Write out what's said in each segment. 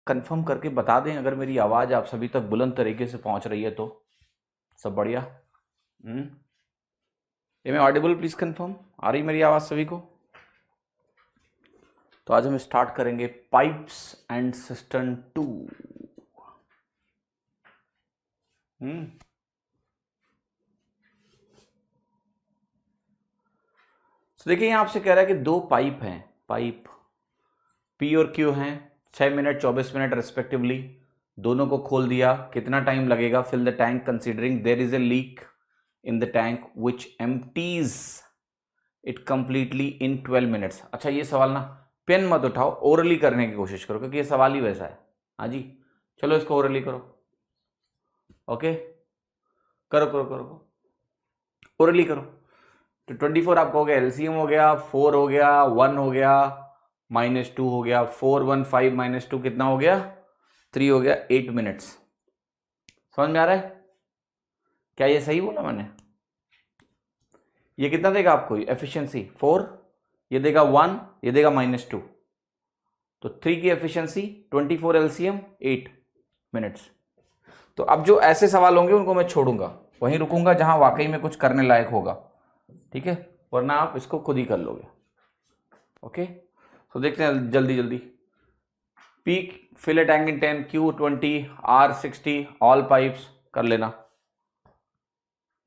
Confirm करके बता दें अगर मेरी आवाज़ आप सभी तक बुलंद तरीके से पहुंच रही है तो। सब बढ़िया? Am I audible? Please confirm. आ रही मेरी आवाज़ सभी को? तो आज हम स्टार्ट करेंगे पाइप्स एंड सिस्टम 2। तो देखिए यहाँ आपसे कह रहा है कि दो पाइप हैं, पाइप पी और क्यू हैं, 6 मिनट 24 मिनट रेस्पेक्टिवली। दोनों को खोल दिया, कितना टाइम लगेगा? Fill the tank considering there is a leak in the tank which empties it completely in 12 minutes. अच्छा ये सवाल ना पेन मत उठाओ, ओरली करने की कोशिश करो क्योंकि ये सवाल ही वैसा है। हाँ जी, चलो इसको ओरली करो। ओके, करो करो करो, ओरली करो। तो 24 आपको हो गया, एलसीएम हो गया, 4 हो गया, 1 हो गया, -2 हो गया, 4 1 5 -2 कितना हो गया? 3 हो गया, 8 मिनट्स। समझ में आ रहा है? क्या ये सही बोला मैंने? ये कितना देगा आपको एफिशिएंसी? 4, ये देगा 1, ये देगा -2, तो 3 की एफिशिएंसी 24 एलसीएम 8 मिनट्स। तो अब जो ऐसे सवाल होंगे उनको मैं छोड़ूंगा, वहीं रुकूंगा जहां वाकई में कुछ करने लायक होगा, ठीक है? वरना आप इसको खुद ही कर लोगे। ओके, तो देखते हैं जल्दी जल्दी। P fill a tank in 10, Q 20, R 60, all pipes कर लेना।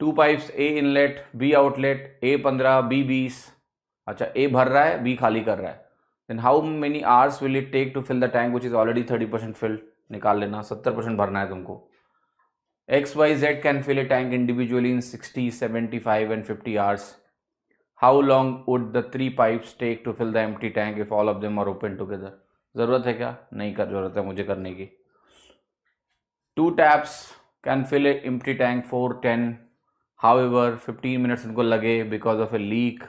2 pipes, A inlet, B outlet, A 15, B 20। अच्छा, ए भर रहा है, बी खाली कर रहा है। Then how many hours will it take to fill the tank which is already 30% filled? निकाल लेना, 70% भरना है तुमको। X Y Z can fill a tank individually in 60, 75 and 50 hours. How long would the 3 pipes take to fill the empty tank if all of them are open together? जरूरत है क्या? नहीं कर जरूरत है मुझे करने की। 2 taps can fill a empty tank for 10. However, 15 minutes इनको लगे because of a leak.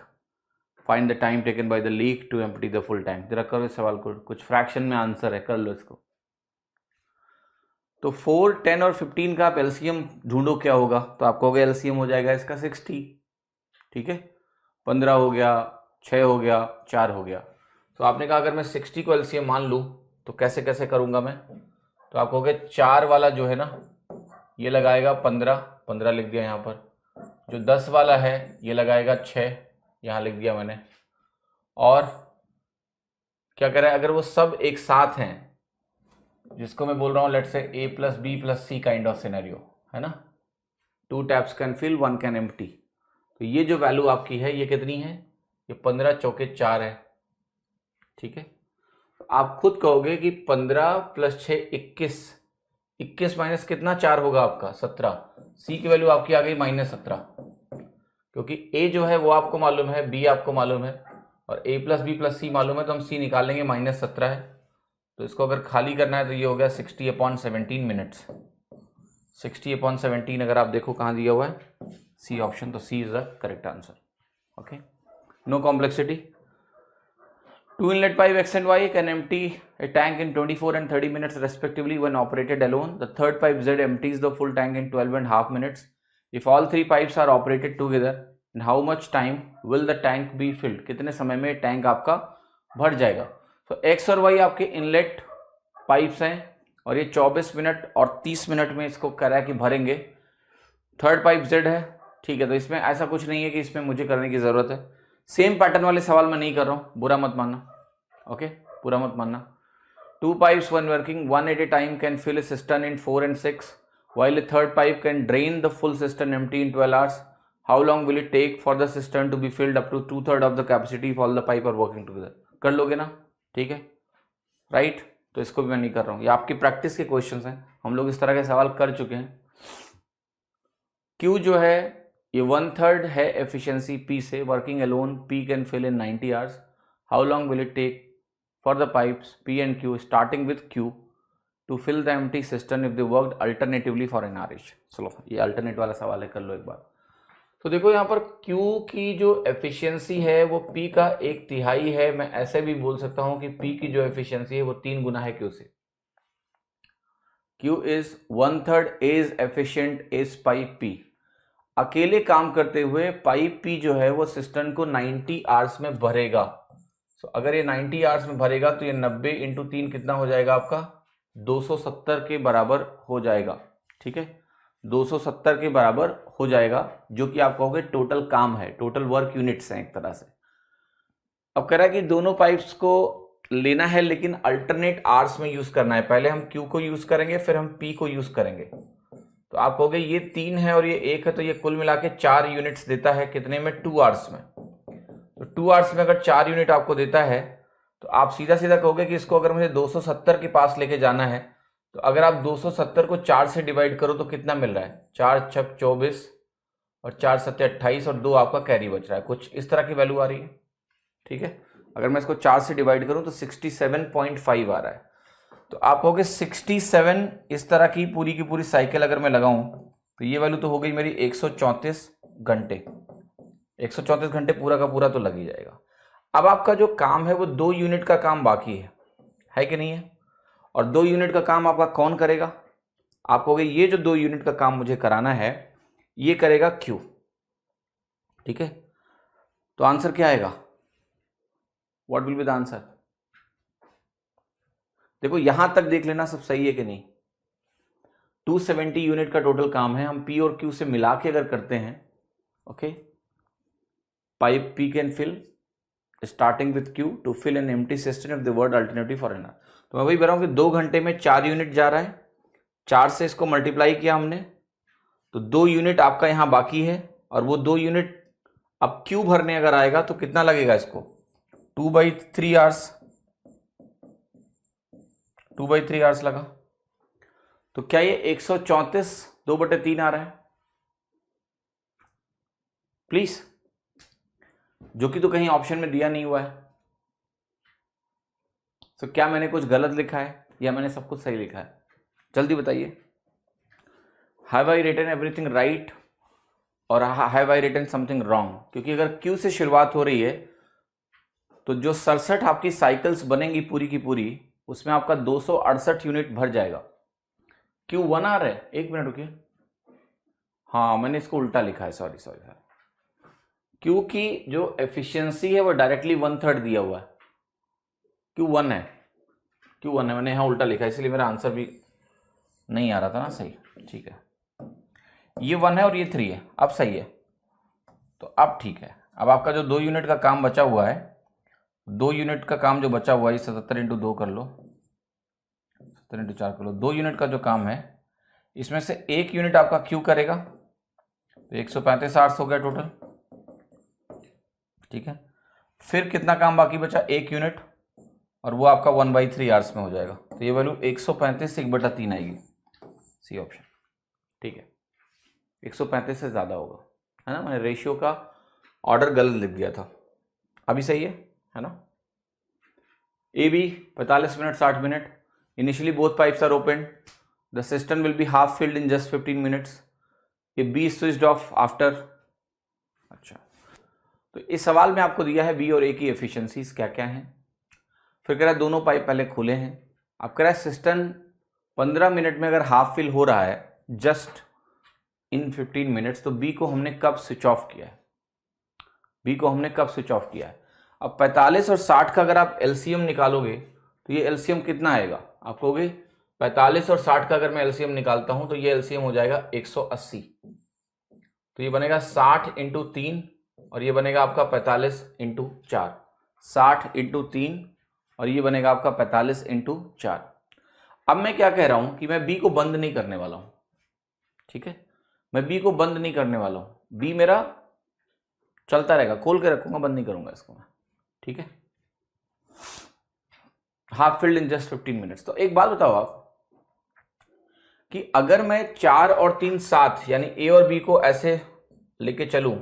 Find the time taken by the leak to empty the full tank. जरा करो इस सवाल को, कुछ फ्रैक्शन में आंसर है, कर लो इसको। तो 4, 10 और 15 का आप एलसीएम ढूंढो क्या होगा, तो आपको होगा एलसीएम हो जाएगा इसका 60, ठीक है? 15 हो गया, 6 हो गया, 4 हो गया। तो आपने कहा अगर मैं 60 को एलसीएम मान लूँ तो कैसे कैसे करूँगा मैं? तो आपको हो गया 4 वाला जो है ना ये लगाएगा 15, 15 लिख दिया यहाँ पर। जो 10 वाला है ये लगाएगा 6, यहाँ लिख दिया मैंने। और क्या कह रहा है, अगर वो सब एक साथ हैं, जिसको मैं बोल रहा हूँ let's say A + B + C kind of scenario है ना, 2 taps can fill, 1 can empty. तो ये जो वैल्यू आपकी है ये कितनी है? ये 15 चौके 4 है, ठीक है? तो आप खुद कहोगे कि 15 + 6 21, 21 माइनस कितना 4 होगा आपका 17। सी की वैल्यू आपकी आ गई -17, क्योंकि ए जो है वो आपको मालूम है, बी आपको मालूम है और A + B + C मालूम है, तो हम सी निकाल लेंगे, -17 है। तो इसको अगर खाली करना है तो ये हो गया 60/17 मिनट्स। 60/17 अगर आप देखो कहाँ दिया हुआ है, सी ऑप्शन, तो C is the correct answer. Okay, no complexity. 2 inlet pipe X and Y can empty a tank in 24 and 30 minutes respectively when operated alone. The third pipe Z empties the full tank in 12.5 minutes. If all 3 pipes are operated together, in how much time will the tank be filled? कितने समय में tank आपका भर जाएगा? तो X और Y आपके inlet pipes हैं और ये 24 मिनट और 30 मिनट में इसको कह रहा है कि भरेंगे। थर्ड पाइप Z है, ठीक है? तो इसमें ऐसा कुछ नहीं है कि इसमें मुझे करने की जरूरत है। सेम पैटर्न वाले सवाल मैं नहीं कर रहा हूं, बुरा मत मानना। ओके, बुरा मत मानना। 2 pipes when working 1 at a time can fill a cistern in 4 and 6, while a third pipe can drain the full cistern empty in 12 hours. How long will it take for the cistern to be filled up to 2/3 of the capacity if all the pipe are working together? कर लोगे ना? ठीक है, right? तो इसको भी मैं नहीं कर रहा हूँ, ये आपकी प्रैक्टिस के क्वेश्चंस हैं, हम लोग इस तरह के सवाल कर चुके हैं। Q जो है ये 1/3 है एफिशिएंसी P से, working alone P can fill in 90 hours. How long will it take for the pipes P and Q starting with Q to fill the empty cistern if they worked alternatively for an hour each? चलो ये alternate वाला सवाल है, कर लो एक बार। तो देखो यहाँ पर Q की जो एफिशिएंसी है वो P का 1/3 है। मैं ऐसे भी बोल सकता हूँ कि P की जो एफिशिएंसी है वो 3 गुना है Q से। Q is 1/3 as efficient as pipe P. अकेले काम करते हुए पाइप P जो है वो सिस्टम को 90 आवर्स में भरेगा। तो अगर ये 90 आवर्स में भरेगा तो ये 90 × 3 कितना हो जाएगा आपका 270 के बराबर हो जाएगा, ठीक है, 270 के बराबर हो जाएगा, जो कि आप कहोगे टोटल काम है, टोटल वर्क यूनिट्स हैं एक तरह से। अब कह रहा है कि दोनों पाइप्स को लेना है लेकिन अल्टरनेट आवर्स में यूज करना है। पहले हम Q को यूज करेंगे, फिर हम P को यूज करेंगे। तो आप कहोगे ये 3 है और ये 1 है, तो ये कुल मिला के 4 यूनिट्स देता है कितने में, 2 आवर्स में। तो 2 आवर्स में अगर 4 यूनिट आपको देता है तो आप सीधा सीधा कहोगे कि इसको अगर मुझे 270 के पास लेके जाना है, तो अगर आप 270 को 4 से डिवाइड करो तो कितना मिल रहा है, 4 छक 24 और 4 सत्ते 28 और 2 आपका कैरी बच रहा है, कुछ इस तरह की वैल्यू आ रही है, ठीक है। अगर मैं इसको 4 से डिवाइड करूं तो 67.5 आ रहा है। तो आप कहोगे 67 इस तरह की पूरी साइकिल अगर मैं लगाऊं तो ये वैल्यू तो हो गई मेरी 134 घंटे। 134 घंटे पूरा का पूरा तो लग ही जाएगा। अब आपका जो काम है वो 2 यूनिट का काम बाकी है कि नहीं है, और 2 यूनिट का काम आपका कौन करेगा, आप कहोगे ये जो 2 यूनिट का काम मुझे कराना है ये करेगा Q, ठीक है। तो आंसर क्या आएगा, what will be the answer. देखो यहां तक देख लेना सब सही है कि नहीं। 270 यूनिट का टोटल काम है, हम P और Q से मिला के अगर करते हैं, okay, pipe P can fill starting with Q to fill an empty system of the word alternative for an hour. तो मैं वही बता रहा हूं कि 2 घंटे में 4 यूनिट जा रहा है, 4 से इसको मल्टीप्लाई किया हमने, तो 2 यूनिट आपका यहां बाकी है, और वो 2 यूनिट अब Q भरने अगर आएगा तो कितना लगेगा इसको, 2/3 आवर्स, 2/3 आवर्स लगा। तो क्या ये 134 2/3 आ रहा है प्लीज, जो कि तो कहीं ऑप्शन में दिया नहीं हुआ है। तो क्या मैंने कुछ गलत लिखा है या मैंने सब कुछ सही लिखा है, जल्दी बताइए। Have I written everything right और have I written something wrong, क्योंकि अगर Q से शुरुआत हो रही है तो जो 67 आपकी साइकिल्स बनेंगी पूरी की पूरी, उसमें आपका 268 यूनिट भर जाएगा। Q1 आ रहा है, एक मिनट रुकिए, हाँ मैंने इसको उल्टा लिखा है, सॉरी Q की जो एफिशिएंसी है वो डायरेक्टली 1/3 दिया हुआ है, Q1 है, मैंने यहाँ उल्टा लिखा है, इसलिए मेरा आंसर भी नहीं आ रहा था ना सही, ठीक है। ये 1 है और ये 3 है, अब सही है, तो अब ठीक है। अब आपका जो 2 यूनिट का काम बचा हुआ है, 2 यूनिट का काम जो बचा हुआ है, 77 × 2 कर लो, 77 × 4 कर लो, 2 यूनिट का जो काम है इसमें से 1 यूनिट आपका Q करेगा, तो 135 आवर्स हो गया टोटल, ठीक है। फिर कितना काम बाकी बचा, 1 यूनिट, और वो आपका 1/3 आवर्स में हो जाएगा, तो ये वैल्यू 135 1/3 आएगी, सी ऑप्शन, ठीक है। 135 से ज्यादा होगा, है ना, मैंने रेशियो का ऑर्डर गलत लिख दिया था, अभी सही है ना। A B 45 minute 60 minute, initially both pipes are open, the system will be half filled in just 15 minutes, A B switched off after. अच्छा, तो इस सवाल में आपको दिया है बी और ए की एफिशिएंसीज क्या क्या हैं, फिर कह रहा है दोनों पाइप पहले खुले हैं, अब कह रहा है सिस्टम 15 मिनट में अगर हाफ फिल हो रहा है जस्ट इन 15 मिनट्स, तो बी को हमने कब स्विच ऑफ किया है, बी को हमने कब स्विच ऑफ किया है। अब 45 और 60 का अगर आप एलसीएम निकालोगे तो ये एलसीएम कितना आएगा, आप कहोगे 45 और 60 का अगर मैं एलसीएम निकालता हूं तो ये एलसीएम हो जाएगा 180, तो ये बनेगा 60 × 3 और ये बनेगा आपका 45 × 4, 60 × 3 और ये बनेगा आपका 45 × 4। अब मैं क्या कह रहा हूं कि मैं बी को बंद नहीं करने वाला हूं, ठीक है, मैं बी को बंद नहीं करने वाला हूं, बी मेरा चलता रहेगा, खोल के रखूंगा, बंद नहीं करूंगा इसको मैं, ठीक है। Half filled in just 15 minutes. तो एक बात बताओ आप कि अगर मैं 4 और 3 साथ यानी ए और बी को ऐसे लेके चलूं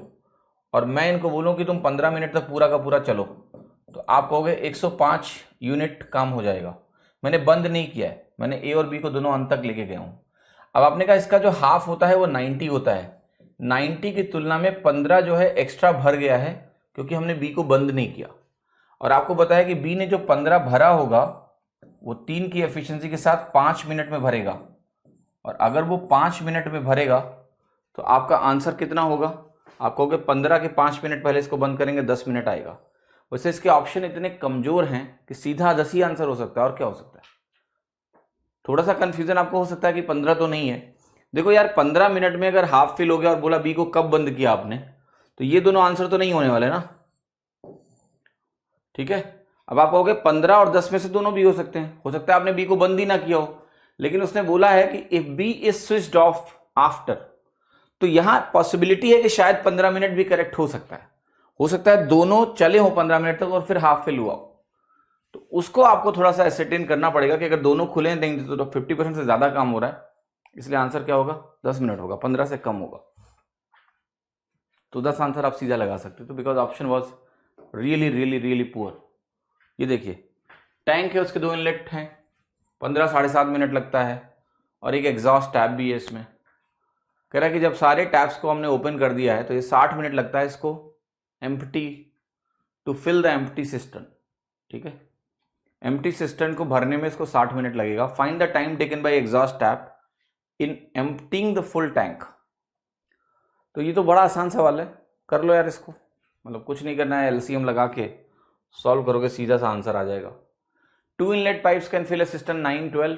और मैं इनको बोलूं कि तुम 15 मिनट तक पूरा का पूरा चलो, तो आप कहोगे 105 यूनिट काम हो जाएगा। मैंने बंद नहीं किया है, मैंने ए और बी को दोनों अंत तक लेके गया हूं। अब आपने कहा इसका जो हाफ होता है वो 90 होता है, 90 की तुलना में 15 जो है एक्स्ट्रा भर गया है क्योंकि हमने बी को बंद नहीं किया, और आपको बताया कि बी ने जो 15 भरा होगा वो 3 की एफिशिएंसी के साथ 5 मिनट में भरेगा, और अगर वो 5 मिनट में भरेगा तो आपका आंसर कितना होगा, आप कहोगे 15 के 5 मिनट पहले इसको बंद करेंगे 10 मिनट आएगा। वैसे इसके ऑप्शन इतने कमजोर हैं कि सीधा 10 ही आंसर हो सकता है, और क्या हो सकता है। थोड़ा सा कंफ्यूजन आपको हो सकता है कि 15 तो नहीं है। देखो यार 15 मिनट में अगर हाफ फिल हो गया और बोला बी को कब बंद किया आपने, तो ये दोनों आंसर तो नहीं होने वाले ना, ठीक है। अब आप कहोगे 15 और 10 में से दोनों भी हो सकते हैं, हो सकता है आपने बी को बंद ही ना किया हो, लेकिन उसने बोला है कि if B is switched off after, तो यहां पॉसिबिलिटी है कि शायद 15 मिनट भी करेक्ट हो सकता है, हो सकता है दोनों चले हो 15 मिनट तक और फिर हाफ फिल हुआ हो। तो उसको आपको थोड़ा सा एसेटेन करना पड़ेगा कि अगर दोनों खुले देंगे तो 50% से ज्यादा काम हो रहा है, इसलिए आंसर क्या होगा 10 मिनट होगा, 15 से कम होगा। तो 10 आंसर आप सीधा लगा सकते हो, तो because option was really really really poor. ये देखिए टैंक है, उसके 2 इनलेट हैं, 15 साढ़े 7 मिनट लगता है, और एक एग्जॉस्ट टैप भी है इसमें। कह रहा है कि जब सारे टैप्स को हमने ओपन कर दिया है तो ये 60 मिनट लगता है इसको empty to fill the empty system, ठीक है। एम्प्टी सिस्टम को भरने में इसको 60 मिनट लगेगा। Find the time taken by exhaust tap in emptying the full tank. तो ये तो बड़ा आसान सवाल है, कर लो यार इसको, मतलब कुछ नहीं करना है, एलसीएम लगा के सॉल्व करोगे सीधा सा आंसर आ जाएगा। 2 inlet pipes can fill a cistern 912,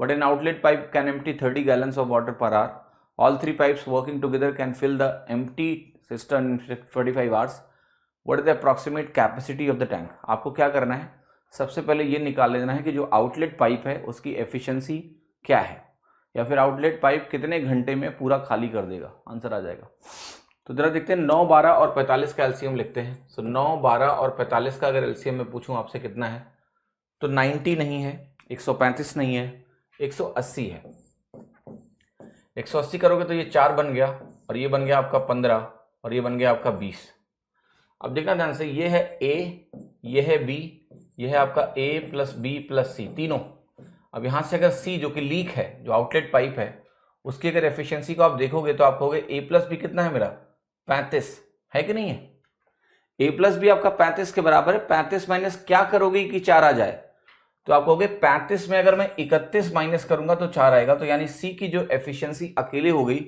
but an outlet pipe can empty 30 gallons of water per hour. All 3 pipes working together can fill the empty cistern in 45 hours. What is the approximate capacity of the tank? आपको क्या करना है, सबसे पहले ये निकाल लेना है कि जो आउटलेट पाइप है उसकी एफिशिएंसी क्या है, या फिर आउटलेट पाइप कितने घंटे में पूरा खाली कर देगा, आंसर आ जाएगा। तो जरा देखते हैं 9, 12 और 45 का एलसीएम लिखते हैं। सो 9, 12 और 45 का अगर एलसीएम में पूछूं आपसे कितना है, तो 90 नहीं है, 135 नहीं है, 180 है। 180 करोगे तो ये 4 बन गया, और ये बन गया आपका 15, और ये बन गया आपका 20। अब देखना ध्यान से, ये है A, ये है B, ये है आपका A plus B plus C तीनों। अब यहां से अगर C जो कि लीक है, जो आउटलेट पाइप है, उसकी अगर एफिशिएंसी को आप देखोगे तो आप कहोगे A प्लस B कितना है मेरा 35 है कि नहीं है। A प्लस B आपका 35 के बराबर है। 35 माइनस क्या करोगे कि 4 आ जाए, तो आप कहोगे 35 में अगर मैं 31 माइनस करूंगा तो 4 आएगा, तो यानी सी की जो एफिशिएंसी अकेले हो गई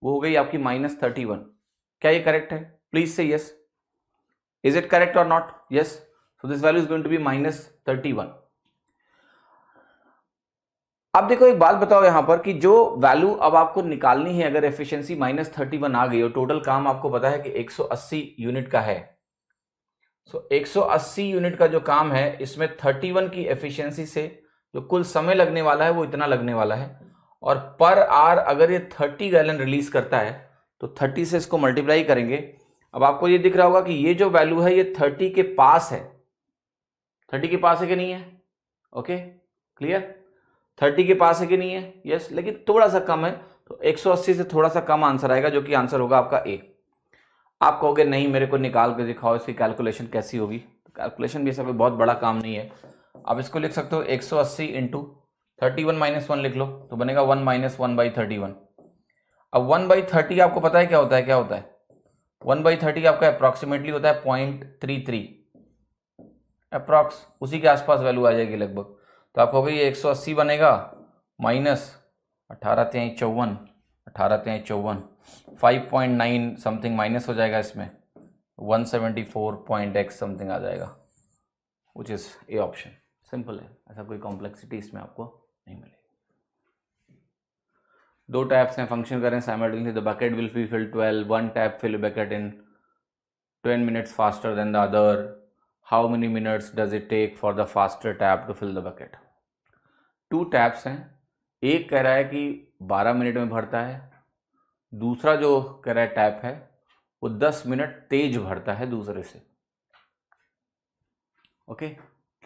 वो हो गई आपकी -31। क्या ये करेक्ट है? प्लीज से यस। इज इट करेक्ट और not? Yes. So this value is going to be -31। अब देखो एक बात बताओ यहां पर कि जो वैल्यू अब आपको निकालनी है, अगर एफिशिएंसी -31 आ गई और टोटल काम आपको पता है कि 180 यूनिट का है, सो 180 यूनिट का जो काम है इसमें 31 की एफिशिएंसी से जो कुल समय लगने वाला है वो इतना लगने वाला है, और पर आवर अगर ये 30 गैलन रिलीज करता है तो 30 से इसको मल्टीप्लाई करेंगे। अब आपको ये दिख रहा होगा कि ये जो वैल्यू है ये 30 के पास है। 30 के पास है कि नहीं है? Okay clear? 30 के पास है कि नहीं है? यस, लेकिन थोड़ा सा कम है, तो 180 से थोड़ा सा कम आंसर आएगा, जो कि आंसर होगा आपका ए। आप कहोगे नहीं मेरे को निकाल के दिखाओ इसकी कैलकुलेशन कैसी होगी। कैलकुलेशन भी ऐसा कोई बहुत बड़ा काम नहीं है। आप इसको लिख सकते हो 180 इंटू 31 माइनस 1 लिख लो तो बनेगा 1 माइनस 1/31। अब 1/30 आपको पता है क्या होता है? क्या होता है 1/30? आपका अप्रॉक्सीमेटली होता है 0.33 अप्रॉक्स, उसी के आसपास वैल्यू आ जाएगी लगभग। तो आप कहोगे ये 180 बनेगा माइनस 18 × 54, 18 × 54, 5.9 समथिंग माइनस हो जाएगा इसमें, 174.x समथिंग आ जाएगा, which is A option. Simple है, ऐसा कोई कॉम्प्लेक्सिटी इसमें आपको नहीं मिलेगी। 2 टैप्स हैं, फंक्शन करें simultaneously, the bucket will be filled 12, 1 tap fill bucket in 10 minutes faster than the other. How many minutes does it take for the faster tap to fill the bucket? 2 taps हैं, एक कह रहा है कि 12 minute में भरता है, दूसरा जो कह रहा है टैप है वो 10 मिनट तेज भरता है दूसरे से। ओके,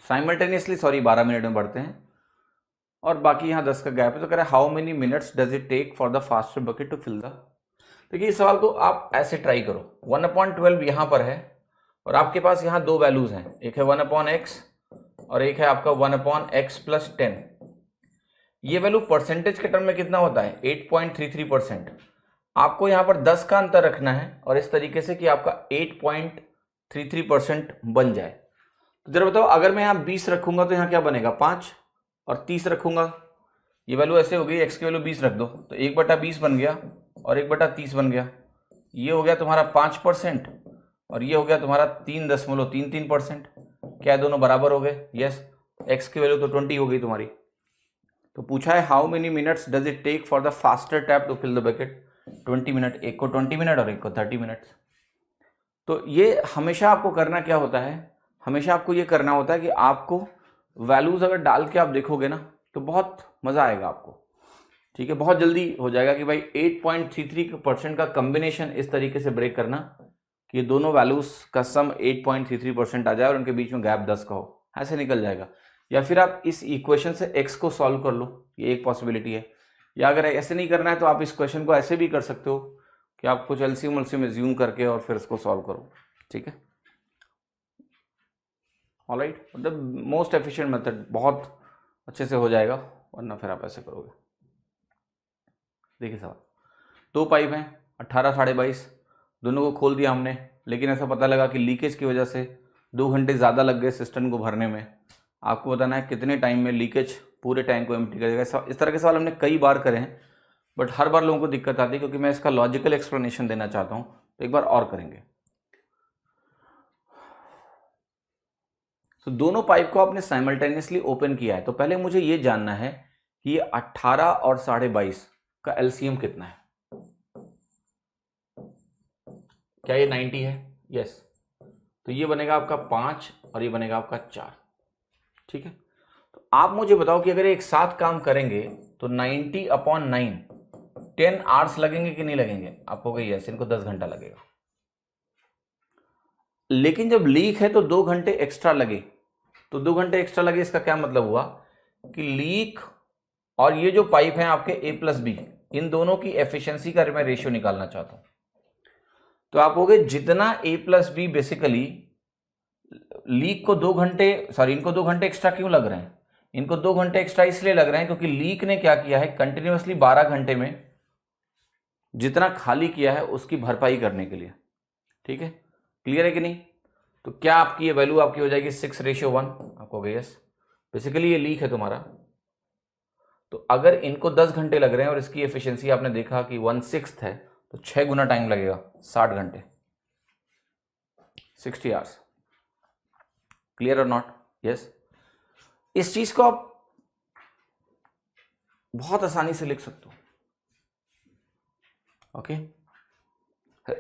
साइमल्टेनियसली 12 मिनट में भरते हैं और बाकी यहाँ 10 का गैप है, तो कह रहा है how many minutes does it take for the faster bucket to fill the. देखिए इस सवाल को आप ऐसे ट्राई करो, 1/12 यहां पर है और आपके पास यहां 2 वैल्यूज हैं, एक है 1/x और एक है आपका 1/x + 10। ये वैल्यू परसेंटेज के टर्म में कितना होता है? 8.33%। आपको यहां पर 10 का अंतर रखना है और इस तरीके से कि आपका 8.33% बन जाए। तो जरा बताओ अगर मैं यहां 20 रखूंगा तो यहां क्या बनेगा? 5, और 30 रखूंगा, ये वैल्यू ऐसे हो गई, x की वैल्यू 20 रख दो तो 1/20 बन गया और 1/30 बन गया। ये हो गया तुम्हारा 5% और ये हो गया तुम्हारा 3.33%। क्या दोनों बराबर हो गए? यस। x की वैल्यू तो 20 हो गई तुम्हारी, तो पूछा है how many minutes does it take for the faster tap to fill the bucket, 20 minute, एक को 20 मिनट और एक को 30 मिनट्स। तो ये हमेशा आपको करना क्या होता है, हमेशा आपको ये करना होता है कि आपको वैल्यूज अगर डाल के आप देखोगे ना तो बहुत मजा आएगा आपको, ठीक है, बहुत जल्दी हो जाएगा कि भाई 8.33% का कॉम्बिनेशन इस तरीके से ब्रेक करना कि दोनों वैल्यूज का सम 8.33% आ जाए और उनके बीच में गैप 10 का हो, ऐसे निकल जाएगा। या फिर आप इस इक्वेशन से x को सॉल्व कर लो, ये एक पॉसिबिलिटी है। या अगर ऐसे नहीं करना है तो आप इस क्वेश्चन को ऐसे भी कर सकते हो कि आप कुछ एलसीएम एज्यूम करके और फिर इसको सॉल्व करो, ठीक है। Alright, the most efficient method, बहुत अच्छे से हो जाएगा, वरना फिर आप ऐसे करोगे। देखिए साहब, दो पाइप हैं 18 22, दोनों को खोल दिया हमने, लेकिन ऐसा पता लगा कि लीकेज की वजह से 2 घंटे ज़्यादा लग गए सिस्टम को भरने में। आपको बताना है कितने टाइम में लीकेज पूरे टैंक को एम्प्टी करेगा। इस तरह के सवाल हमने कई बार करे हैं, बट हर बार लोगों को दिक्कत आती है, क्योंकि मैं इसका लॉजिकल एक्सप्लेनेशन देना चाहता हूँ, तो एक बार और करेंगे। तो दोनों पाइप को आपने साइमल्टेनियसली ओपन किया है, तो पहले मुझे ये जानना है कि ये 18 और 22.5 का एलसीएम कितना है। क्या ये 90 है? यस। तो ये बनेगा आपका 5 और ये बनेगा आपका 4, ठीक है। तो आप मुझे बताओ कि अगर एक साथ काम करेंगे तो 90/9 10 आवर्स लगेंगे कि नहीं लगेंगे? आप कहोगे यस, इनको 10 घंटा लगेगा। लेकिन जब लीक है तो 2 घंटे एक्स्ट्रा लगे, तो 2 घंटे एक्स्ट्रा लगे, इसका क्या मतलब हुआ कि लीक और ये जो पाइप है आपके A+B, इन दोनों की एफिशिएंसी का मैं रेशियो निकालना चाहता हूं। तो आप कहोगे जितना A+B बेसिकली लीक को 2 घंटे, सॉरी इनको 2 घंटे एक्स्ट्रा क्यों लग रहे हैं? इनको 2 घंटे एक्स्ट्रा इसलिए लग रहे हैं क्योंकि लीक ने क्या किया है, कंटिन्यूअसली 12 घंटे में जितना खाली किया है उसकी भरपाई करने के लिए, ठीक है। क्लियर है कि नहीं? तो क्या आपकी ये वैल्यू आपकी हो जाएगी 6:1। आपको यस, बेसिकली ये लीक है तुम्हारा। तो अगर इनको 10 घंटे लग रहे हैं और इसकी एफिशिएंसी आपने देखा कि 1/6 है, तो 6 गुना टाइम लगेगा, 60 घंटे, 60 आवर्स। क्लियर और नॉट? यस। इस चीज को आप बहुत आसानी से लिख सकते हो, okay.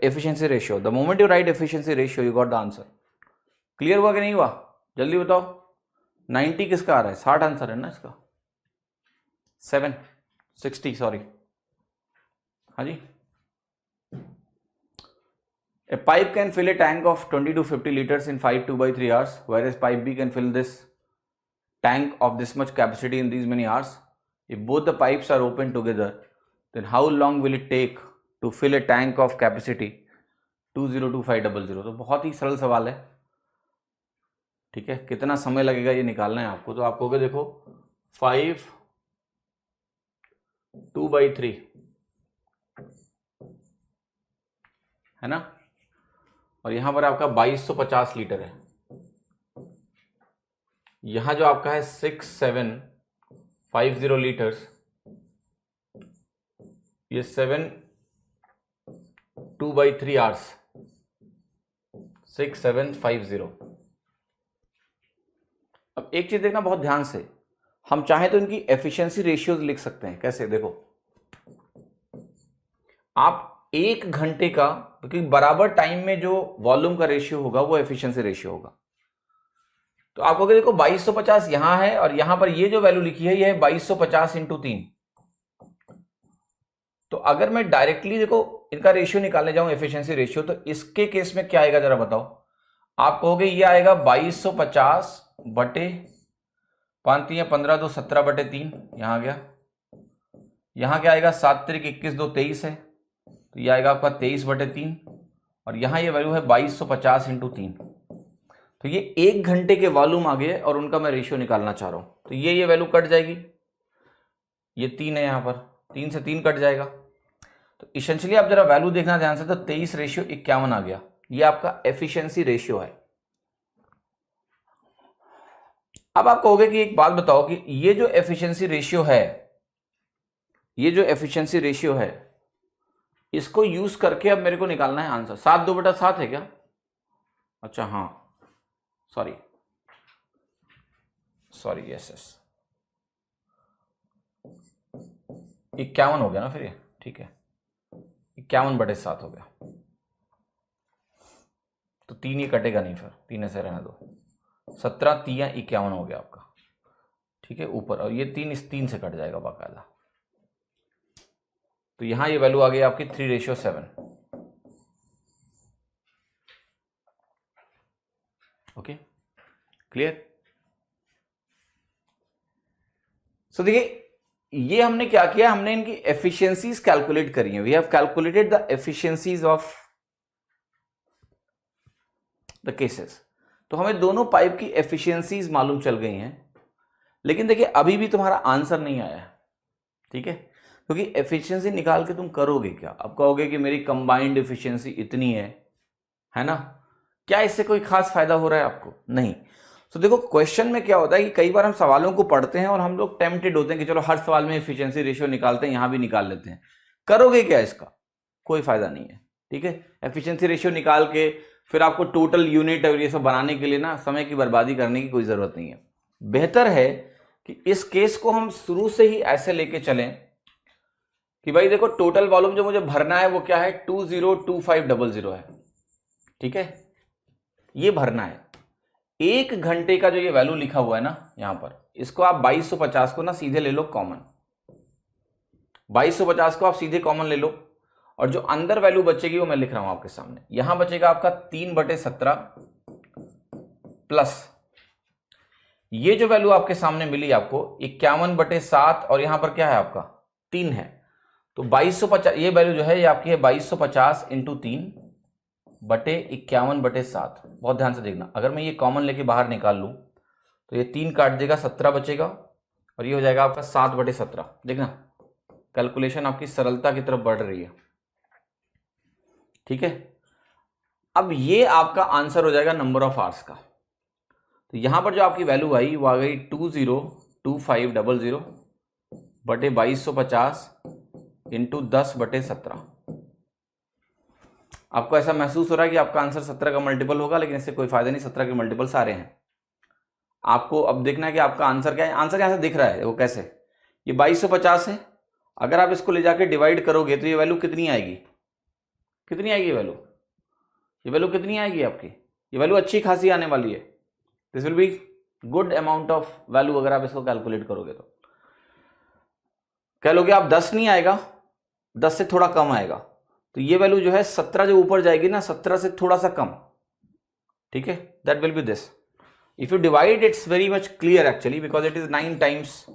Efficiency ratio, the moment you right efficiency ratio you got the answer. Clear हुआ कि नहीं हुआ? जल्दी बताओ। 90 किसका आ रहा है? 60 आंसर है ना इसका। 60 सॉरी, हाँ जी। A pipe can fill a tank of 20 to 50 liters in 5 2/3 hours, whereas pipe B can fill this tank of this much capacity in these many hours. If both the pipes are open together, then how long will it take to fill a tank of capacity 202500? तो बहुत ही सरल सवाल है, ठीक है। कितना समय लगेगा ये निकालना है आपको। तो आप कहोगे देखो 5 2/3 है ना, और यहां पर आपका 2250 लीटर है। यहां जो आपका है 6750 लीटर्स, ये 7 2/3 आवर्स, 6750। अब एक चीज देखना बहुत ध्यान से, हम चाहें तो इनकी एफिशिएंसी रेशियोज लिख सकते हैं। कैसे? देखो, आप 1 घंटे का, क्योंकि बराबर टाइम में जो वॉल्यूम का रेशियो होगा वो एफिशिएंसी रेशियो होगा। तो आप कहोगे देखो 2250 यहां है और यहां पर ये जो वैल्यू लिखी है ये है 2250 × 3। तो अगर मैं डायरेक्टली देखो इनका रेशियो निकालने जाऊं, एफिशिएंसी रेशियो, तो इसके केस में क्या आएगा जरा बताओ। आप कहोगे ये आएगा 2250 बटे 5 3 15 2 17/3, यहां आ गया। यहां क्या आएगा 7 3 21 2 23 है, तो ये आएगा आपका 23/3, और यहां ये वैल्यू है 2250 × 3। तो ये 1 घंटे के वॉल्यूम आ गए और उनका मैं रेशियो निकालना चाह रहा हूं। तो ये वैल्यू कट जाएगी, ये 3 है, यहां पर 3 से 3 कट जाएगा। तो इसेंशियली आप जरा वैल्यू देखना ध्यान से, तो 23:51 आ गया। ये आपका एफिशिएंसी रेशियो है। अब आप कहोगे कि एक बात बताओ कि ये जो एफिशिएंसी रेशियो है, ये जो एफिशिएंसी रेशियो है, इसको यूज करके अब मेरे को निकालना है आंसर। 7 2/7 है क्या? अच्छा हाँ, सॉरी, यस। 51 हो गया ना फिर ये, ठीक है, 51/7 हो गया, तो 3 ये कटेगा नहीं, फिर 3 ऐसे रहने दो, 17 3 51 हो गया आपका, ठीक है ऊपर, और ये 3 इस 3 से कट जाएगा बाकायदा, तो यहां ये वैल्यू आ गई आपकी 3:7। Okay clear. सो देखिए ये हमने क्या किया, हमने इनकी एफिशिएंसीज कैलकुलेट करी है, we have calculated the efficiencies of the cases. तो हमें दोनों पाइप की एफिशिएंसीज मालूम चल गई हैं, लेकिन देखिए अभी भी तुम्हारा आंसर नहीं आया है, ठीक है, क्योंकि एफिशिएंसी निकाल के तुम करोगे क्या, अब कहोगे कि मेरी कंबाइंड एफिशिएंसी इतनी है ना, क्या इससे कोई खास फायदा हो रहा है आपको, नहीं। तो देखो क्वेश्चन में क्या होता है कि कई बार हम सवालों को पढ़ते हैं और हम लोग टेम्प्टेड होते हैं कि चलो हर सवाल में एफिशिएंसी रेशियो निकालते हैं, यहां भी निकाल लेते हैं, करोगे क्या, इसका कोई फायदा नहीं है, ठीक है। एफिशिएंसी रेशियो निकाल के फिर आपको टोटल यूनिट और ये सब बनाने के लिए ना समय की बर्बादी करने की कोई जरूरत नहीं है। बेहतर है कि इस केस को हम शुरू से ही ऐसे लेके चलें कि भाई देखो टोटल वॉल्यूम जो मुझे भरना है वो क्या है, 202500 है, ठीक है, ये भरना है। 1 घंटे का जो ये वैल्यू लिखा हुआ है ना यहां पर, इसको आप 2250 को ना सीधे ले लो कॉमन, 2250 को आप सीधे कॉमन ले लो, और जो अंदर वैल्यू बचेगी वो मैं लिख रहा हूं आपके सामने, यहां बचेगा आपका 3/17 प्लस ये जो वैल्यू आपके सामने मिली आपको 51/7, और यहां पर क्या है आपका 3 है, तो 2250, ये वैल्यू जो है ये आपकी है 2250 इंटू 3/51/7। बहुत ध्यान से देखना, अगर मैं ये कॉमन लेके बाहर निकाल लूं तो ये 3 काट देगा, 17 बचेगा, और ये हो जाएगा आपका 7/17। देखना कैलकुलेशन आपकी सरलता की तरफ बढ़ रही है, ठीक है। अब ये आपका आंसर हो जाएगा नंबर ऑफ आवर्स का, तो यहां पर जो आपकी वैल्यू आई वो आ गई 202500 बटे 2250 इंटू 10/17। आपको ऐसा महसूस हो रहा है कि आपका आंसर 17 का मल्टीपल होगा, लेकिन इससे कोई फायदा नहीं, 17 के मल्टीपल सारे हैं। आपको अब देखना है कि आपका आंसर क्या है। आंसर कैसे दिख रहा है, वो कैसे, ये 2250 है, अगर आप इसको ले जाके डिवाइड करोगे तो ये वैल्यू कितनी आएगी, कितनी आएगी वैल्यू, ये वैल्यू कितनी आएगी आपकी, ये वैल्यू अच्छी खासी आने वाली है, this will be good amount of value. अगर आप इसको कैलकुलेट करोगे तो कह लोगे आप 10 नहीं आएगा, 10 से थोड़ा कम आएगा, तो ये वैल्यू जो है 17 जो ऊपर जाएगी ना, 17 से थोड़ा सा कम, ठीक है, that will be this. If you divide it's very much clear actually, because it is 9 times,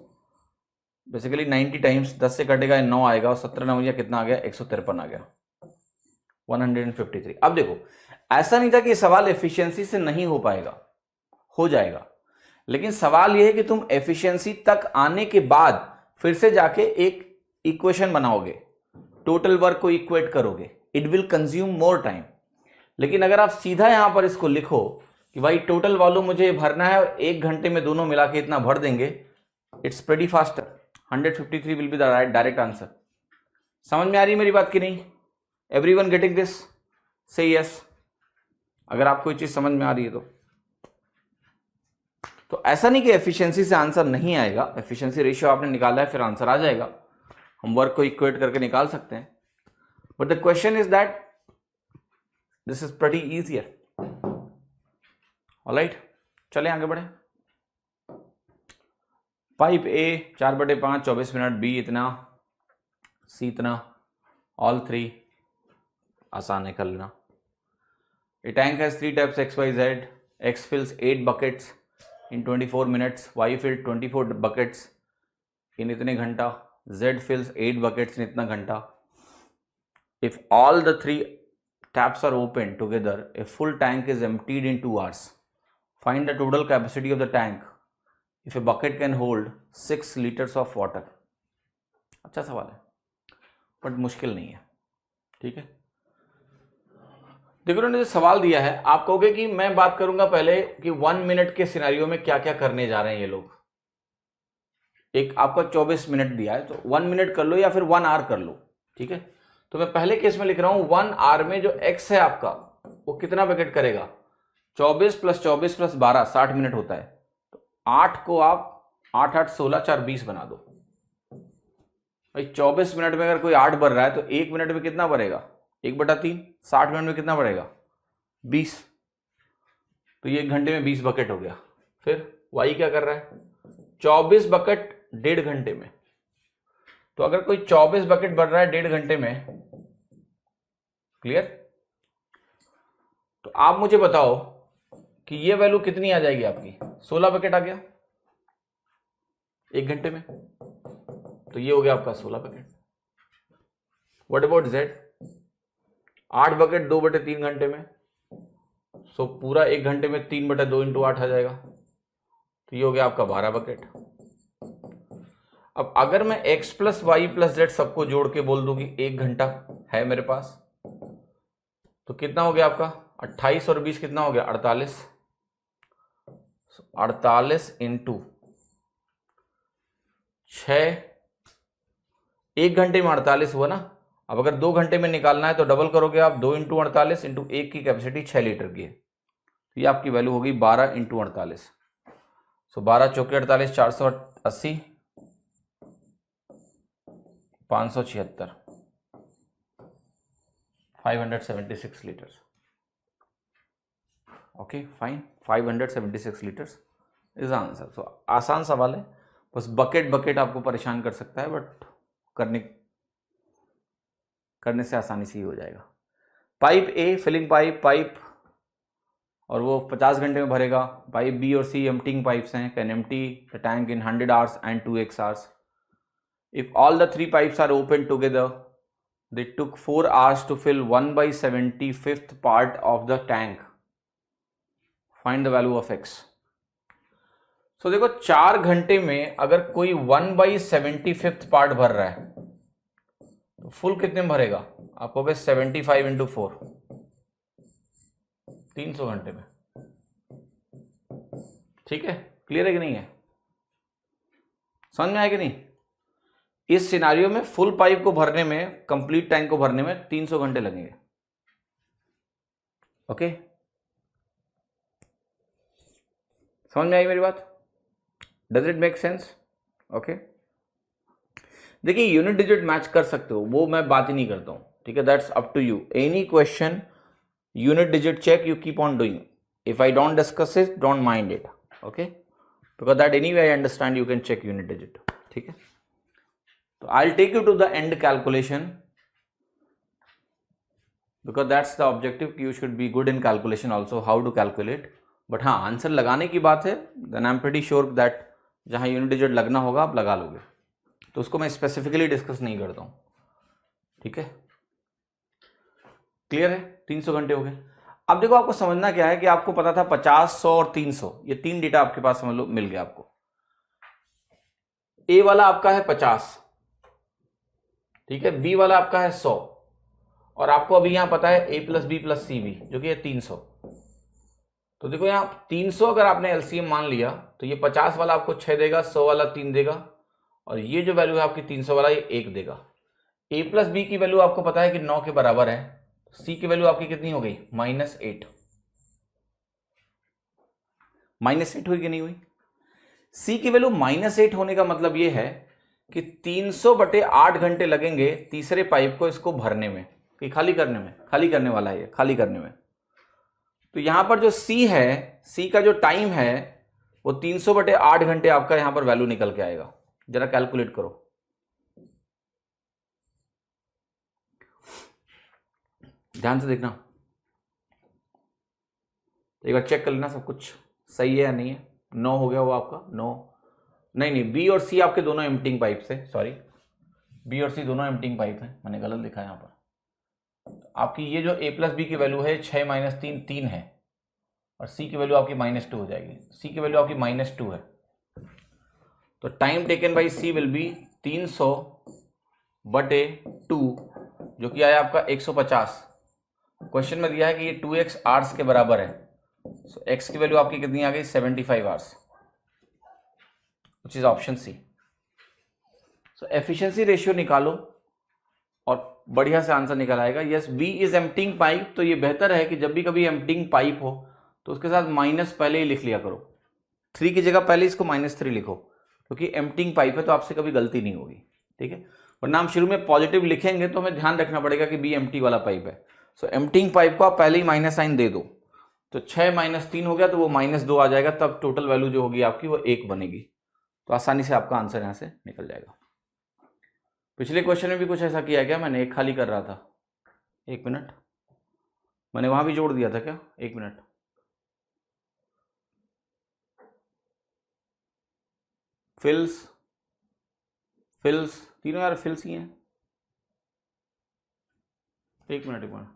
basically 90 times, 10 से कटेगा 9 आएगा, और 17 9 या कितना आ गया, 153 आ गया, 153। अब देखो ऐसा नहीं था कि सवाल एफिशिएंसी से नहीं हो पाएगा, हो जाएगा, लेकिन सवाल यह है कि तुम एफिशिएंसी तक आने के बाद फिर से जाके एक इक्वेशन बनाओगे, टोटल वर्क को इक्वेट करोगे, it will consume more time. लेकिन अगर आप सीधा यहां पर इसको लिखो कि भाई टोटल वॉल्यूम मुझे भरना है और 1 घंटे में दोनों मिला के इतना भर देंगे, it's pretty faster, 153 will be the direct answer. समझ में आ रही है मेरी बात की नहीं, एवरीवन गेटिंग दिस, से यस अगर आपको कोई चीज समझ में आ रही है तो ऐसा नहीं कि एफिशिएंसी से आंसर नहीं आएगा, एफिशिएंसी रेशियो आपने निकाला है फिर आंसर आ जाएगा, हम वर्क को इक्वेट करके निकाल सकते हैं, but the question is that this is pretty easier. Alright, चले आगे बढ़े। पाइप ए 4/5 24 मिनट, बी इतना, सी इतना, ऑल 3 आसान है कर लेना। A tank has 3 taps XYZ, X fills 8 buckets in 24 minutes, Y filled 24 buckets in इतने घंटा, Z fills 8 buckets in इतना घंटा। If all the 3 taps are open together, a full tank is emptied in 2 hours. Find the total capacity of the tank if a bucket can hold 6 liters of water. अच्छा सवाल है, but मुश्किल नहीं है, ठीक है। देखो उन्होंने जो सवाल दिया है, आप कहोगे कि मैं बात करूंगा पहले कि 1 मिनट के सिनेरियो में क्या क्या करने जा रहे हैं ये लोग। एक आपका 24 मिनट दिया है, तो 1 मिनट कर लो या फिर 1 आवर कर लो, ठीक है। तो मैं पहले केस में लिख रहा हूं 1 आवर में जो x है आपका वो कितना बकेट करेगा, 24 + 24 + 12 60 मिनट होता है, तो 8 को आप 8 8 16 4 20 बना दो, भाई 24 मिनट में अगर कोई 8 भर रहा है तो 1 मिनट में कितना भरेगा? 1/3। 60 मिनट में कितना भरेगा? 20। तो ये 1 घंटे में 20 बकेट हो गया। फिर वाई क्या कर रहा है? 24 बकेट 1.5 घंटे में। तो अगर कोई 24 बकेट भर रहा है 1.5 घंटे में, क्लियर? तो आप मुझे बताओ कि ये वैल्यू कितनी आ जाएगी आपकी? 16 बकेट आ गया 1 घंटे में, तो ये हो गया आपका 16 bucket. What about Z? 8 bucket 2/3 घंटे में, सो पूरा 1 घंटे में 3/2 × 8 आ जाएगा, तो ये हो गया आपका 12 बकेट। अब अगर मैं x + y + z सबको जोड़ के बोल दूं कि 1 घंटा है मेरे पास, तो कितना हो गया आपका? 28 और 20 कितना हो गया? 48। 48 × 6, 1 घंटे में 48 हुआ ना। अब अगर 2 घंटे में निकालना है तो डबल करोगे आप, 2 × 48 × 1 की कैपेसिटी 6 लीटर की है, तो ये आपकी वैल्यू होगी 12 × 48। सो 12 चौके 48, 480, 576, 576 litres. Okay fine, 576 litres is answer. तो आसान सवाल है, बस बकेट बकेट आपको परेशान कर सकता है, बट करने से आसानी से ही हो जाएगा। पाइप ए फिलिंग पाइप और वो 50 घंटे में भरेगा। पाइप बी और सी एम्प्टिंग पाइप्स हैं, can empty the tank in 100 hours and 2x hours. If all the 3 pipes are opened together, they took 4 hours to fill 1/75th part of the tank. Find the value of x. So देखो 4 घंटे में अगर कोई 1/75th part भर रहा है तो full कितने में भरेगा? आप कहोगे 75 × 4, 300 घंटे में। ठीक है, क्लियर है कि नहीं है? समझ में आया कि नहीं? इस सिनारियो में फुल पाइप को भरने में, कंप्लीट टैंक को भरने में 300 घंटे लगेंगे। ओके, समझ में आई मेरी बात? Does it make sense? Okay, देखिए यूनिट डिजिट मैच कर सकते हो, वो मैं बात ही नहीं करता हूं, ठीक है? That's up to you. Any question unit digit check you keep on doing. If I don't discuss it, don't mind it, okay? Because that anyway I understand, you can check unit digit, ठीक है? तो I will take you to the end calculation, because that's the objective, you should be good in calculation also, how to calculate. But हाँ, answer लगाने की बात है, then I am pretty sure that जहां unit digit लगना होगा आप लगा लोगे, तो उसको मैं स्पेसिफिकली डिस्कस नहीं करता हूं, ठीक है? क्लियर है? 300 घंटे हो गए। अब देखो आपको समझना क्या है कि आपको पता था 50, 100 और 300, ये 3 डेटा आपके पास समझ लो मिल गया आपको। ए वाला आपका है 50, ठीक है? बी वाला आपका है 100, और आपको अभी यहां पता है a + b + c भी, जो कि है 300। तो देखो यहां 300 अगर आपने एलसीएम मान लिया तो ये 50 वाला आपको 6 देगा, 100 वाला 3 देगा, और ये जो वैल्यू है आपकी 300 वाला ये 1 देगा। a + b की वैल्यू आपको पता है कि 9 के बराबर है, c की वैल्यू आपकी कितनी हो गई? -8। -8 हुई कि नहीं हुई? c की वैल्यू -8 होने का मतलब ये है कि 300/8 घंटे लगेंगे तीसरे पाइप को इसको भरने में, कि खाली करने में, खाली करने वाला है ये, खाली करने में। तो यहां पर जो c है, c का जो टाइम है वो 300/8 घंटे आपका यहां पर वैल्यू निकल के आएगा। जरा कैलकुलेट करो, ध्यान से देखना, एक बार चेक कर लेना सब कुछ सही है या नहीं है। 9 हो गया वो आपका, 9 नहीं, बी और सी आपके दोनों एम्प्टिंग पाइप से, सॉरी, बी और सी दोनों एम्प्टिंग पाइप है, मैंने गलत लिखा है यहाँ पर। आपकी ये जो a + b की वैल्यू है 6 - 3 3 है, और c की वैल्यू आपकी -2 हो जाएगी। c की वैल्यू आपकी -2 है, तो time taken by c will be 300/2, जो कि आया आपका 150। क्वेश्चन में दिया है कि ये 2x आवर्स के बराबर है, सो x की वैल्यू आपकी कितनी आ गई? 75 hours, which is option C. So efficiency ratio निकालो और बढ़िया से आंसर निकल आएगा। Yes, B is emptying pipe, तो ये बेहतर है कि जब भी कभी एम्प्टिंग पाइप हो तो उसके साथ माइनस पहले ही लिख लिया करो, 3 की जगह पहले इसको -3 लिखो, क्योंकि एम्प्टिंग पाइप है तो आपसे कभी गलती नहीं होगी, ठीक है, वरना हम शुरू में पॉजिटिव लिखेंगे तो हमें ध्यान रखना पड़ेगा कि बी एम्प्टी वाला पाइप है। सो एम्प्टिंग पाइप को आप पहले ही माइनस साइन दे दो, तो 6 माइनस 3 हो गया, तो वो -2 आ जाएगा, तब टोटल वैल्यू जो होगी आपकी वो 1 बनेगी। तो आसानी से आपका आंसर यहां से निकल जाएगा। पिछले क्वेश्चन में भी कुछ ऐसा किया क्या मैंने? एक खाली कर रहा था, 1 मिनट, मैंने वहां भी जोड़ दिया था क्या? 1 मिनट, फिल्स फिल्स तीनों यार फिल्स ही हैं। 1 मिनट 1 मिनट,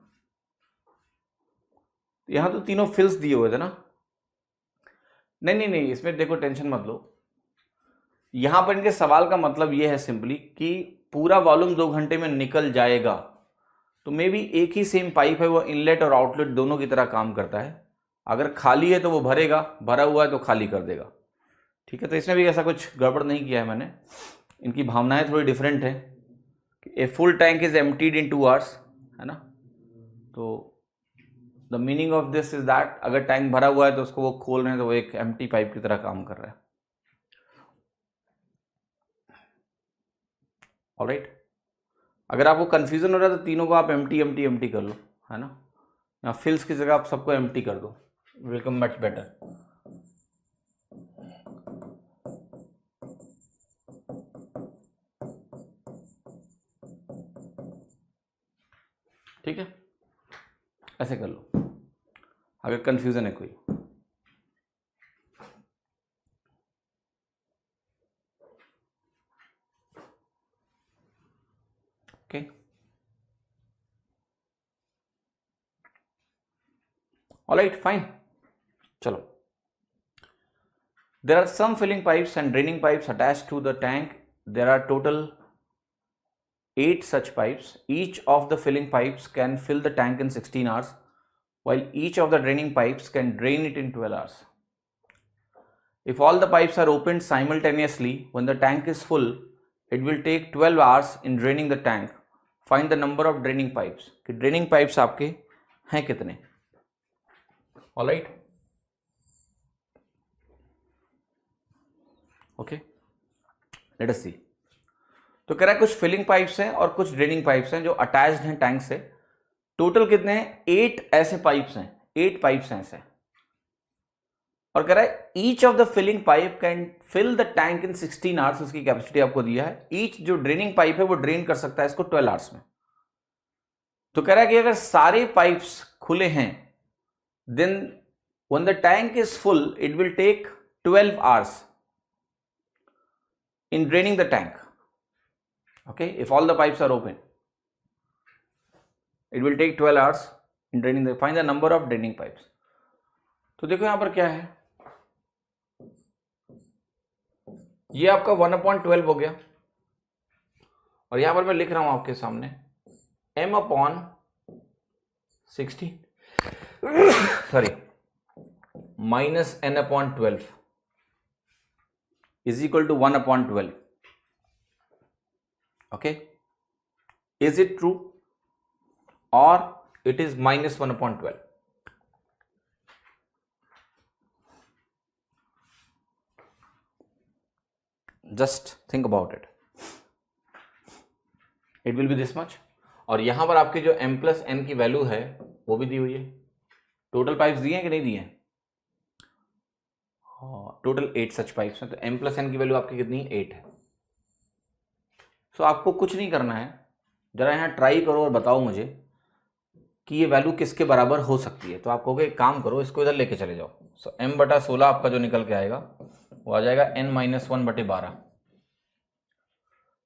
यहां तो तीनों फिल्स दिए हुए थे ना? नहीं नहीं नहीं, इसमें देखो टेंशन मत लो। यहां पर इनके सवाल का मतलब ये है सिंपली कि पूरा वॉल्यूम 2 घंटे में निकल जाएगा, तो मे बी एक ही सेम पाइप है, वो इनलेट और आउटलेट दोनों की तरह काम करता है। अगर खाली है तो वो भरेगा, भरा हुआ है तो खाली कर देगा। ठीक है, तो इसमें भी ऐसा कुछ गड़बड़ नहीं किया है मैंने। इनकी भावनाएं थोड़ी डिफरेंट है। A full tank is emptied in 2 hours, है ना? तो the meaning of this is that अगर टैंक भरा हुआ है तो उसको वो खोल रहे हैं तो वो एक एम्प्टी पाइप की तरह काम कर रहा है। ऑलराइट, अगर आपको कंफ्यूजन हो रहा है तो तीनों को आप एम्प्टी एम्प्टी एम्प्टी कर लो, है ना? या फिल्स की जगह आप सबको एम्प्टी कर दो, विल कम मच बेटर। ठीक है, ऐसे कर लो अगर कंफ्यूजन है कोई। ओके, ऑलराइट फाइन, चलो। There are some filling pipes and draining pipes attached to the tank. There are total 8 such pipes. Each of the filling pipes can fill the tank in 16 hours, while each of the draining pipes can drain it in 12 hours. If all the pipes are opened simultaneously when the tank is full, it will take 12 hours in draining the tank. Find the number of draining pipes. कि draining pipes आपके हैं कितने? Alright. Okay, let us सी। तो कह रहा है कुछ filling pipes हैं और कुछ ड्रेनिंग पाइप्स हैं जो अटैच्ड हैं टैंक से। टोटल कितने हैं? 8 ऐसे पाइप्स हैं, 8 पाइप्स हैं ऐसे। और कह रहा है each of the filling pipe can fill the tank in 16 hours, उसकी कैपेसिटी आपको दिया है। ईच जो ड्रेनिंग पाइप है वो ड्रेन कर सकता है इसको 12 आवर्स में। तो कह रहा है कि अगर सारे पाइप्स खुले हैं then when the tank is full it will take 12 hours in draining the tank. Okay, if all the pipes are open, it will take 12 hours in draining the, find the number of draining pipes. तो देखो यहां पर क्या है, ये आपका 1/12 हो गया, और यहां पर मैं लिख रहा हूं आपके सामने m/16 sorry -n/12 is equal to 1/12. Okay, is it true or it is -1/12? just think about it. it will be this much, और यहां पर आपके जो m+n की वैल्यू है वो भी दी हुई है। टोटल पाइप्स दिए हैं कि नहीं दिए हैं? टोटल 8 सच पाइप्स हैं, तो m+n की वैल्यू आपकी कितनी? 8 है। सो आपको कुछ नहीं करना है, जरा यहाँ ट्राई करो और बताओ मुझे कि ये वैल्यू किसके बराबर हो सकती है। तो आप कहोगे एक काम करो, इसको इधर लेके चले जाओ। सो m/16 आपका जो निकल के आएगा वो आ जाएगा n-1/12।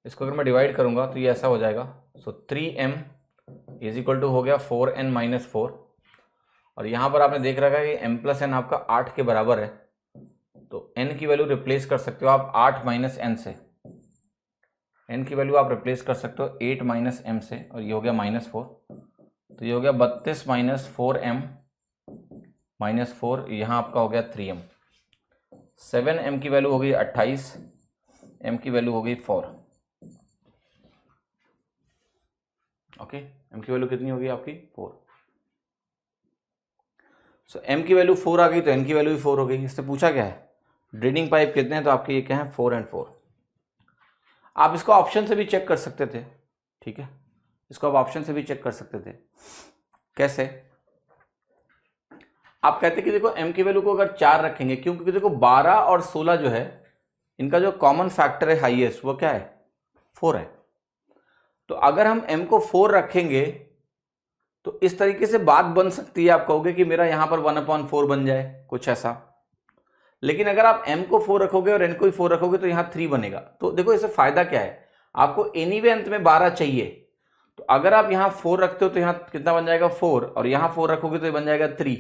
इसको अगर मैं डिवाइड करूंगा तो ये ऐसा हो जाएगा। सो 3m इज इक्वल टू हो गया 4n-4, और यहाँ पर आपने देख रखा है कि m+n आपका 8 के बराबर है, तो n की वैल्यू रिप्लेस कर सकते हो आप 8 - n से। n की वैल्यू आप रिप्लेस कर सकते हो 8 - m से, और ये हो गया -4, तो ये हो गया 32 - 4m -4, यहाँ आपका हो गया 3m। 7m की वैल्यू हो गई 28, m की वैल्यू हो गई 4। ओके, m की वैल्यू कितनी होगी आपकी? 4। सो m की वैल्यू 4 आ गई तो n की वैल्यू भी 4 हो गई। इससे पूछा क्या है? ड्रेनिंग पाइप कितने हैं? तो आपके ये क्या है? 4 और 4। आप इसको ऑप्शन से भी चेक कर सकते थे, ठीक है, इसको आप ऑप्शन से भी चेक कर सकते थे। कैसे? आप कहते कि देखो m की वैल्यू को अगर 4 रखेंगे, क्यों? क्योंकि देखो 12 और 16 जो है इनका जो कॉमन फैक्टर है हाईएस्ट वो क्या है? 4 है। तो अगर हम m को 4 रखेंगे तो इस तरीके से बात बन सकती है, आप कहोगे कि मेरा यहां पर 1/4 बन जाए, कुछ ऐसा। लेकिन अगर आप m को 4 रखोगे और n को 4 रखोगे तो यहां 3 बनेगा। तो देखो इससे फायदा क्या है, आपको एनीवे अंत में 12 चाहिए, तो अगर आप यहां 4 रखते हो तो यहां कितना बन जाएगा? 4, और यहां 4 रखोगे तो ये बन जाएगा 3।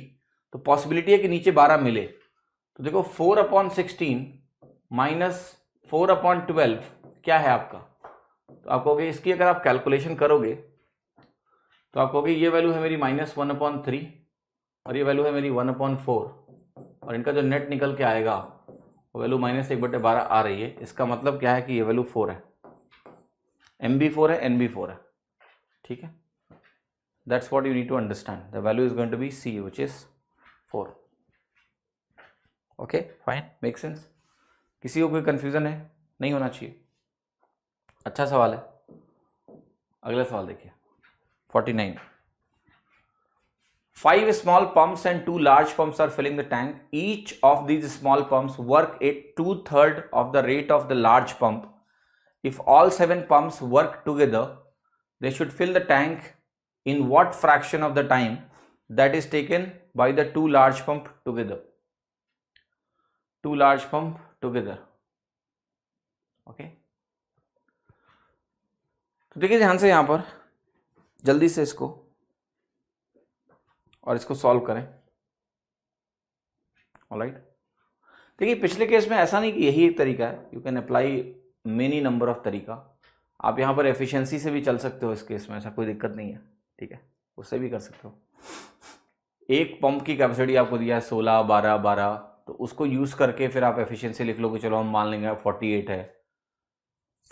तो पॉसिबिलिटी है कि नीचे 12 मिले। तो देखो 4/16 माइनस 4/12 क्या है आपका? तो आप कहोगे, इसकी अगर आप कैलकुलेशन करोगे तो आप कहोगे ये वैल्यू है मेरी -1/3 और ये वैल्यू है मेरी 1/4, और इनका जो नेट निकल के आएगा वो वैल्यू -1/12 आ रही है। इसका मतलब क्या है कि ये वैल्यू 4 है, m भी 4 है, n भी 4 है, ठीक है। That's what you need to understand, the value is going to be c which is 4। Okay fine, make sense? किसी को कोई कंफ्यूजन है? नहीं होना चाहिए। अच्छा सवाल है। अगला सवाल देखिए 49। 5 small pumps and 2 large pumps are filling the tank. Each of these small pumps work at 2/3 of the rate of the large pump. If all 7 pumps work together, they should fill the tank in what fraction of the time that is taken by the 2 large pump together? 2 large pump together. Okay. तो देखिए ध्यान से यहां पर जल्दी से इसको और इसको सॉल्व करें। ऑलराइट, देखिए पिछले केस में ऐसा नहीं कि यही एक तरीका है, you can apply many number of तरीका। आप यहाँ पर एफिशिएंसी से भी चल सकते हो इस केस में, ऐसा कोई दिक्कत नहीं है, ठीक है, उससे भी कर सकते हो। एक पंप की कैपेसिटी आपको दिया है 16, 12, 12, तो उसको यूज करके फिर आप एफिशिएंसी लिख लो कि चलो हम मान लेंगे 48 है,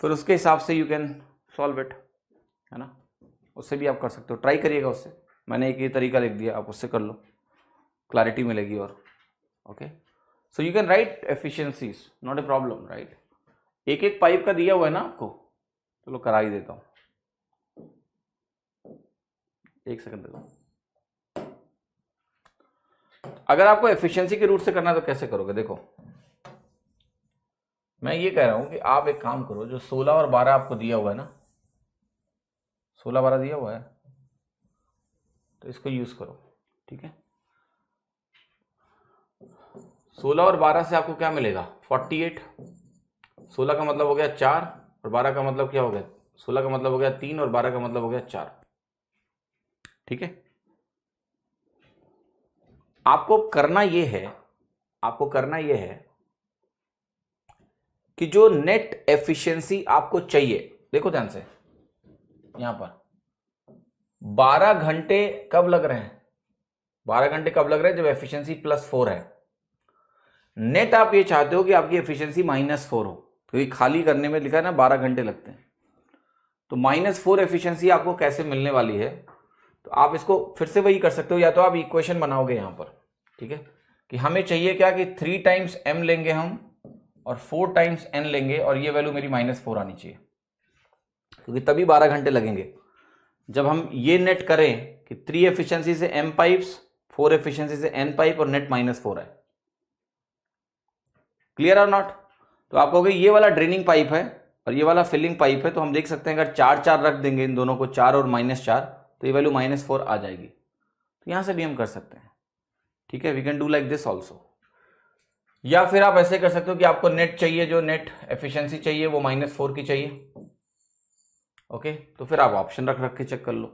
फिर उसके हिसाब से यू कैन सॉल्व इट, है ना। उससे भी आप कर सकते हो, ट्राई करिएगा उससे। मैंने एक ये तरीका लिख दिया, आप उससे कर लो, क्लैरिटी मिलेगी। और okay, so you can write efficiencies, not a problem, right. एक एक पाइप का दिया हुआ है ना आपको, चलो करा ही देता हूं, एक सेकंड दे दो। अगर आपको एफिशिएंसी के रूट से करना है तो कैसे करोगे? देखो मैं ये कह रहा हूं कि आप एक काम करो, जो 16 और 12 आपको दिया हुआ है ना, 16, 12 दिया हुआ है, तो इसको यूज करो, ठीक है। 16 और 12 से आपको क्या मिलेगा? 48। 16 का मतलब हो गया 4 और 12 का मतलब क्या हो गया? 16 का मतलब हो गया 3 और 12 का मतलब हो गया 4, ठीक है। आपको करना यह है कि जो नेट एफिशिएंसी आपको चाहिए, देखो ध्यान से, यहां पर 12 घंटे कब लग रहे हैं? 12 घंटे कब लग रहे हैं? जब एफिशिएंसी +4 है। नेट आप ये चाहते हो कि आपकी एफिशिएंसी -4 हो, क्योंकि खाली करने में लिखा है ना 12 घंटे लगते हैं। तो -4 एफिशिएंसी आपको कैसे मिलने वाली है? तो आप इसको फिर से वही कर सकते हो, या तो आप इक्वेशन बनाओगे यहां पर, ठीक है, कि हमें चाहिए क्या कि 3 टाइम्स m लेंगे हम और 4 टाइम्स n लेंगे, और ये वैल्यू मेरी -4 आनी चाहिए, क्योंकि तभी 12 घंटे लगेंगे। जब हम ये नेट करें कि 3 एफिशिएंसी से m पाइप्स, 4 एफिशिएंसी से n पाइप और नेट -4 है। क्लियर और नॉट? तो आप कहोगे ये वाला ड्रेनिंग पाइप है और ये वाला फिलिंग पाइप है, तो हम देख सकते हैं अगर 4 रख देंगे इन दोनों को, 4 और -4, तो ये वैल्यू -4 आ जाएगी। तो यहां से भी हम कर सकते हैं, ठीक है, we can do like this also. या फिर आप ऐसे कर सकते हो कि आपको नेट चाहिए, जो नेट एफिशिएंसी चाहिए वो -4 की चाहिए, ओके, तो फिर आप ऑप्शन रख के चेक कर लो,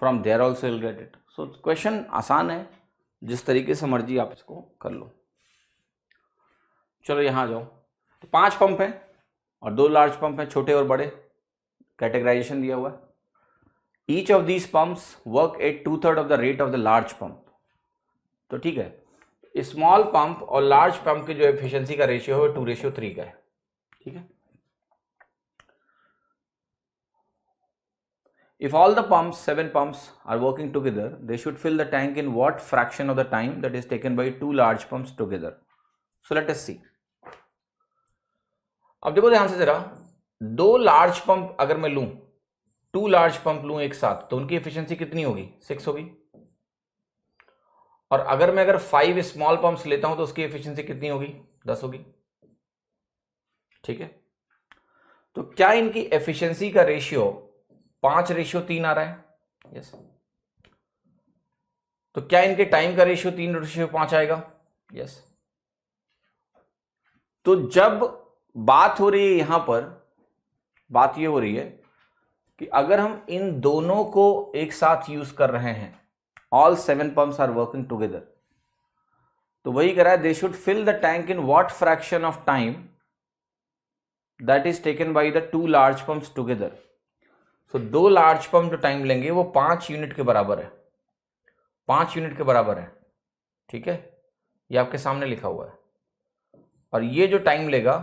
from there also will get it. So question आसान है, जिस तरीके से मर्जी आप इसको कर लो। चलो यहां आ जाओ। तो 5 पंप है और 2 लार्ज पंप है, छोटे और बड़े, कैटेगराइजेशन दिया हुआ है। Each of these pumps work at 2/3 of the rate of the large pump. तो ठीक है, स्मॉल पंप और लार्ज पंप की जो एफिशिएंसी का रेशियो है वो 2:3 का है, ठीक है। If all the pumps, 7 pumps, are working together, they should fill the tank in what fraction of the time that is taken by 2 large pumps together? So let us see. अब देखो ध्यान से जरा, दो लार्ज पंप अगर मैं लूं, 2 large pump लूं एक साथ, तो उनकी एफिशिएंसी कितनी होगी? 6 होगी। और अगर 5 स्मॉल पंप्स लेता हूं तो उसकी एफिशिएंसी कितनी होगी? 10 होगी। ठीक है, तो क्या इनकी एफिशिएंसी का रेशियो 5:3 आ रहा है? यस। तो क्या इनके टाइम का रेशियो 3:5 आएगा? यस। तो जब बात हो रही है यहां पर, बात ये हो रही है कि अगर हम इन दोनों को एक साथ यूज कर रहे हैं, all 7 pumps are working together, तो वही कह रहा है they should fill the tank in what fraction of time that is taken by the 2 large pumps together. So 2 large pump जो टाइम लेंगे वो 5 यूनिट के बराबर है, 5 यूनिट के बराबर है। ठीक है, ये आपके सामने लिखा हुआ है। और ये जो टाइम लेगा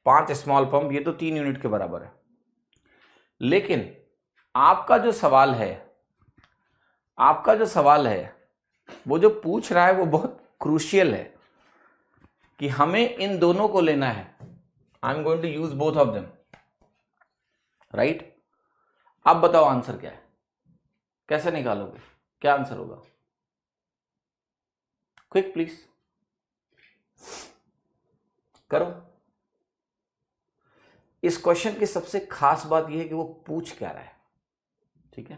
5 स्मॉल पंप, ये तो 3 यूनिट के बराबर है। लेकिन आपका जो सवाल है वो जो पूछ रहा है वो बहुत क्रूशियल है कि हमें इन दोनों को लेना है। I am going to use both of them, right? अब बताओ आंसर क्या है, कैसे निकालोगे, क्या आंसर होगा? क्विक प्लीज करो। इस क्वेश्चन की सबसे खास बात यह है कि वो पूछ क्या रहा है। ठीक है,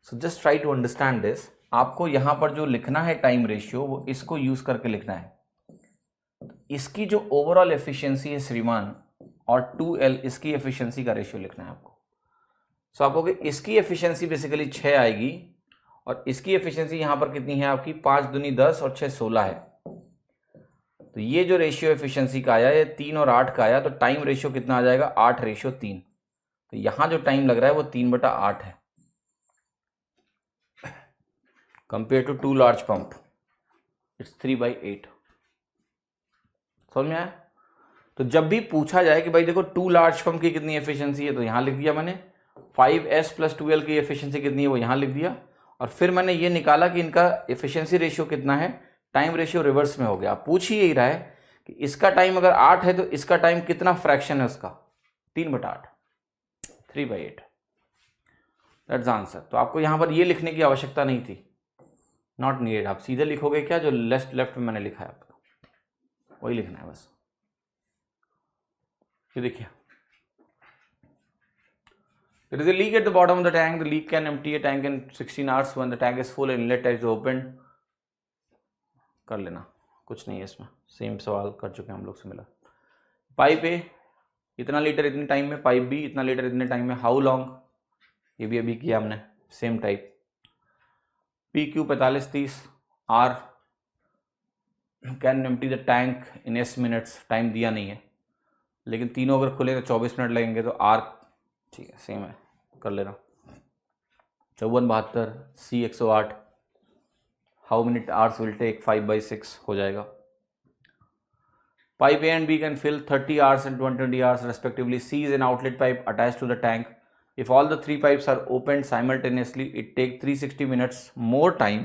so just try to understand this. आपको यहां पर जो लिखना है टाइम रेशियो, वो इसको यूज करके लिखना है। इसकी जो ओवरऑल एफिशिएंसी है श्रीमान, और 2L इसकी एफिशिएंसी का रेशियो लिखना है आपको। सो आपको इसकी एफिशिएंसी बेसिकली 6 आएगी, और इसकी एफिशिएंसी यहां पर कितनी है आपकी? 5 दूनी 10 और 6 16 है। तो ये जो रेशियो एफिशिएंसी का आया, ये 3 और 8 का आया, तो टाइम रेशियो कितना आ जाएगा? 8:3। तो यहां जो टाइम लग रहा है वो 3/8 है compare to 2 large pump, it's 3/8। समझ में आया? तो जब भी पूछा जाए कि भाई देखो 2 लार्ज पंप की कितनी एफिशिएंसी है, तो यहां लिख दिया मैंने। 5S + 2L की एफिशिएंसी कितनी है वो यहां लिख दिया। और फिर मैंने ये निकाला कि इनका एफिशिएंसी रेशियो कितना है, टाइम रेशियो रिवर्स में हो गया। पूछ ही यही रहा है कि इसका टाइम अगर 8 है तो इसका टाइम कितना फ्रैक्शन है उसका? 3/8, 3/8। That's answer. तो आपको यहां पर ये लिखने की आवश्यकता नहीं थी, नॉट नीडेड। आप सीधे लिखोगे क्या? जो लेफ्ट में मैंने लिखा है आपको वही लिखना है बस। ये देखिए, there is a leak at the bottom of the tank. The leak can empty a tank in 16 hours. When the tank is full and inlet is opened, कर लेना, कुछ नहीं है इसमें, सेम सवाल कर चुके हैं हम लोग से मिला। पाइप ए इतना लीटर इतने टाइम में, पाइप बी इतना लीटर इतने टाइम में। How long? ये भी अभी किया हमने, same type. PQ 45-30 R can empty the tank in S minutes. Time दिया नहीं है, लेकिन तीनों अगर खुले तो 24 मिनट लगेंगे। तो आर ठीक है, सेम है, कर लेना। 54-72 C 108 how minute hours will take? 5/6 हो जाएगा। Pipe A and B can fill 30 hours and 120 hours respectively. C is an outlet pipe attached to the tank. If all the 3 pipes are opened simultaneously, it takes 360 minutes more time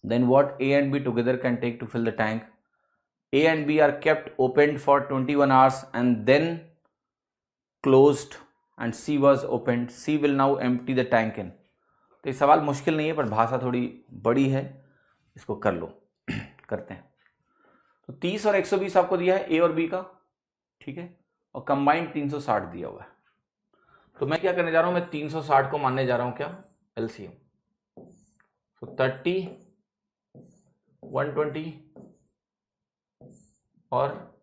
than what A and B together can take to fill the tank. A and B are kept opened for 21 hours and then closed, and C was opened. C will now empty the tank in. तो ये सवाल मुश्किल नहीं है, पर भाषा थोड़ी बड़ी है, इसको कर लो। करते हैं। तो 30 और 120 आपको दिया है ए और बी का, ठीक है, और कंबाइंड 360 दिया हुआ है। तो मैं क्या करने जा रहा हूं? मैं 360 को मानने जा रहा हूं क्या? एलसीएम। तो 30, 120, और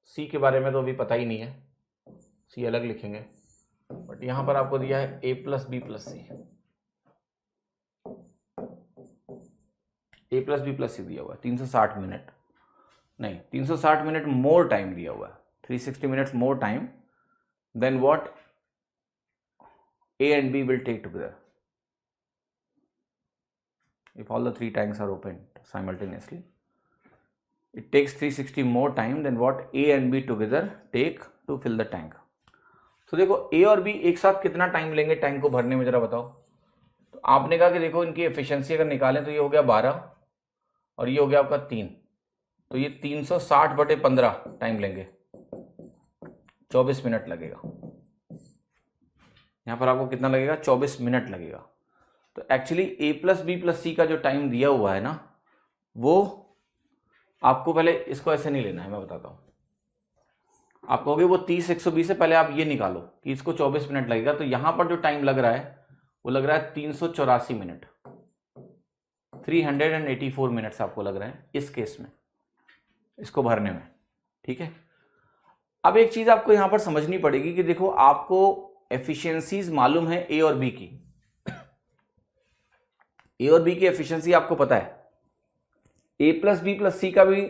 सी के बारे में तो अभी पता ही नहीं है, सी अलग लिखेंगे, बट यहां पर आपको दिया है A + B + C, A + B + C दिया हुआ है। 360 मिनट नहीं, 360 मिनट मोर टाइम दिया हुआ है, 360 minutes more time then what A and B will take together if all the 3 tanks are opened simultaneously. It takes 360 more time than what A and B together take to fill the tank. तो देखो A और B एक साथ कितना time लेंगे tank को भरने में, जरा बताओ। तो आपने कहा कि देखो इनकी एफिशिएंसी अगर निकालें तो ये हो गया 12 और ये हो गया आपका 3, तो ये 360/15 टाइम लेंगे। 24 मिनट लगेगा। यहां पर आपको कितना लगेगा? 24 मिनट लगेगा। तो actually a plus B plus C का जो टाइम दिया हुआ है ना, वो आपको पहले इसको ऐसे नहीं लेना है, मैं बताता हूं। आप कहोगे वो 30 120 से पहले आप ये निकालो कि इसको 24 मिनट लगेगा, तो यहां पर जो टाइम लग रहा है वो लग रहा है 384 मिनट, 384 मिनट्स आपको लग रहे हैं इस केस में, इसको भरने में। ठीक है, अब एक चीज आपको यहां पर समझनी पड़ेगी कि देखो, आपको एफिशिएंसीज मालूम है ए और बी की। ए और बी की एफिशिएंसी आपको पता है, ए प्लस बी प्लस सी का भी,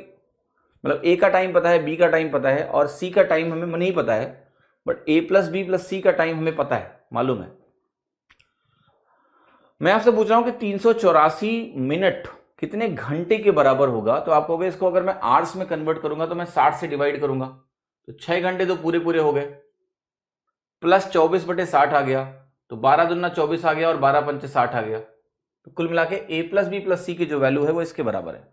मतलब ए का टाइम पता है, बी का टाइम पता है, और सी का टाइम हमें नहीं पता है, but A plus B plus C का टाइम हमें पता है, मालूम है। मैं आपसे पूछ रहा हूं कि 384 मिनट कितने घंटे के बराबर होगा? तो आप कहोगे इसको अगर मैं आवर्स में कन्वर्ट करूंगा तो मैं 60 से डिवाइड करूंगा, तो 6 घंटे तो पूरे पूरे हो गए, प्लस 24/60 आ गया, तो 12 दूना 24 आ गया और 12 पंचे 60 आ गया। तो कुल मिला के ए प्लस बी प्लस सी की जो वैल्यू है वो इसके बराबर है।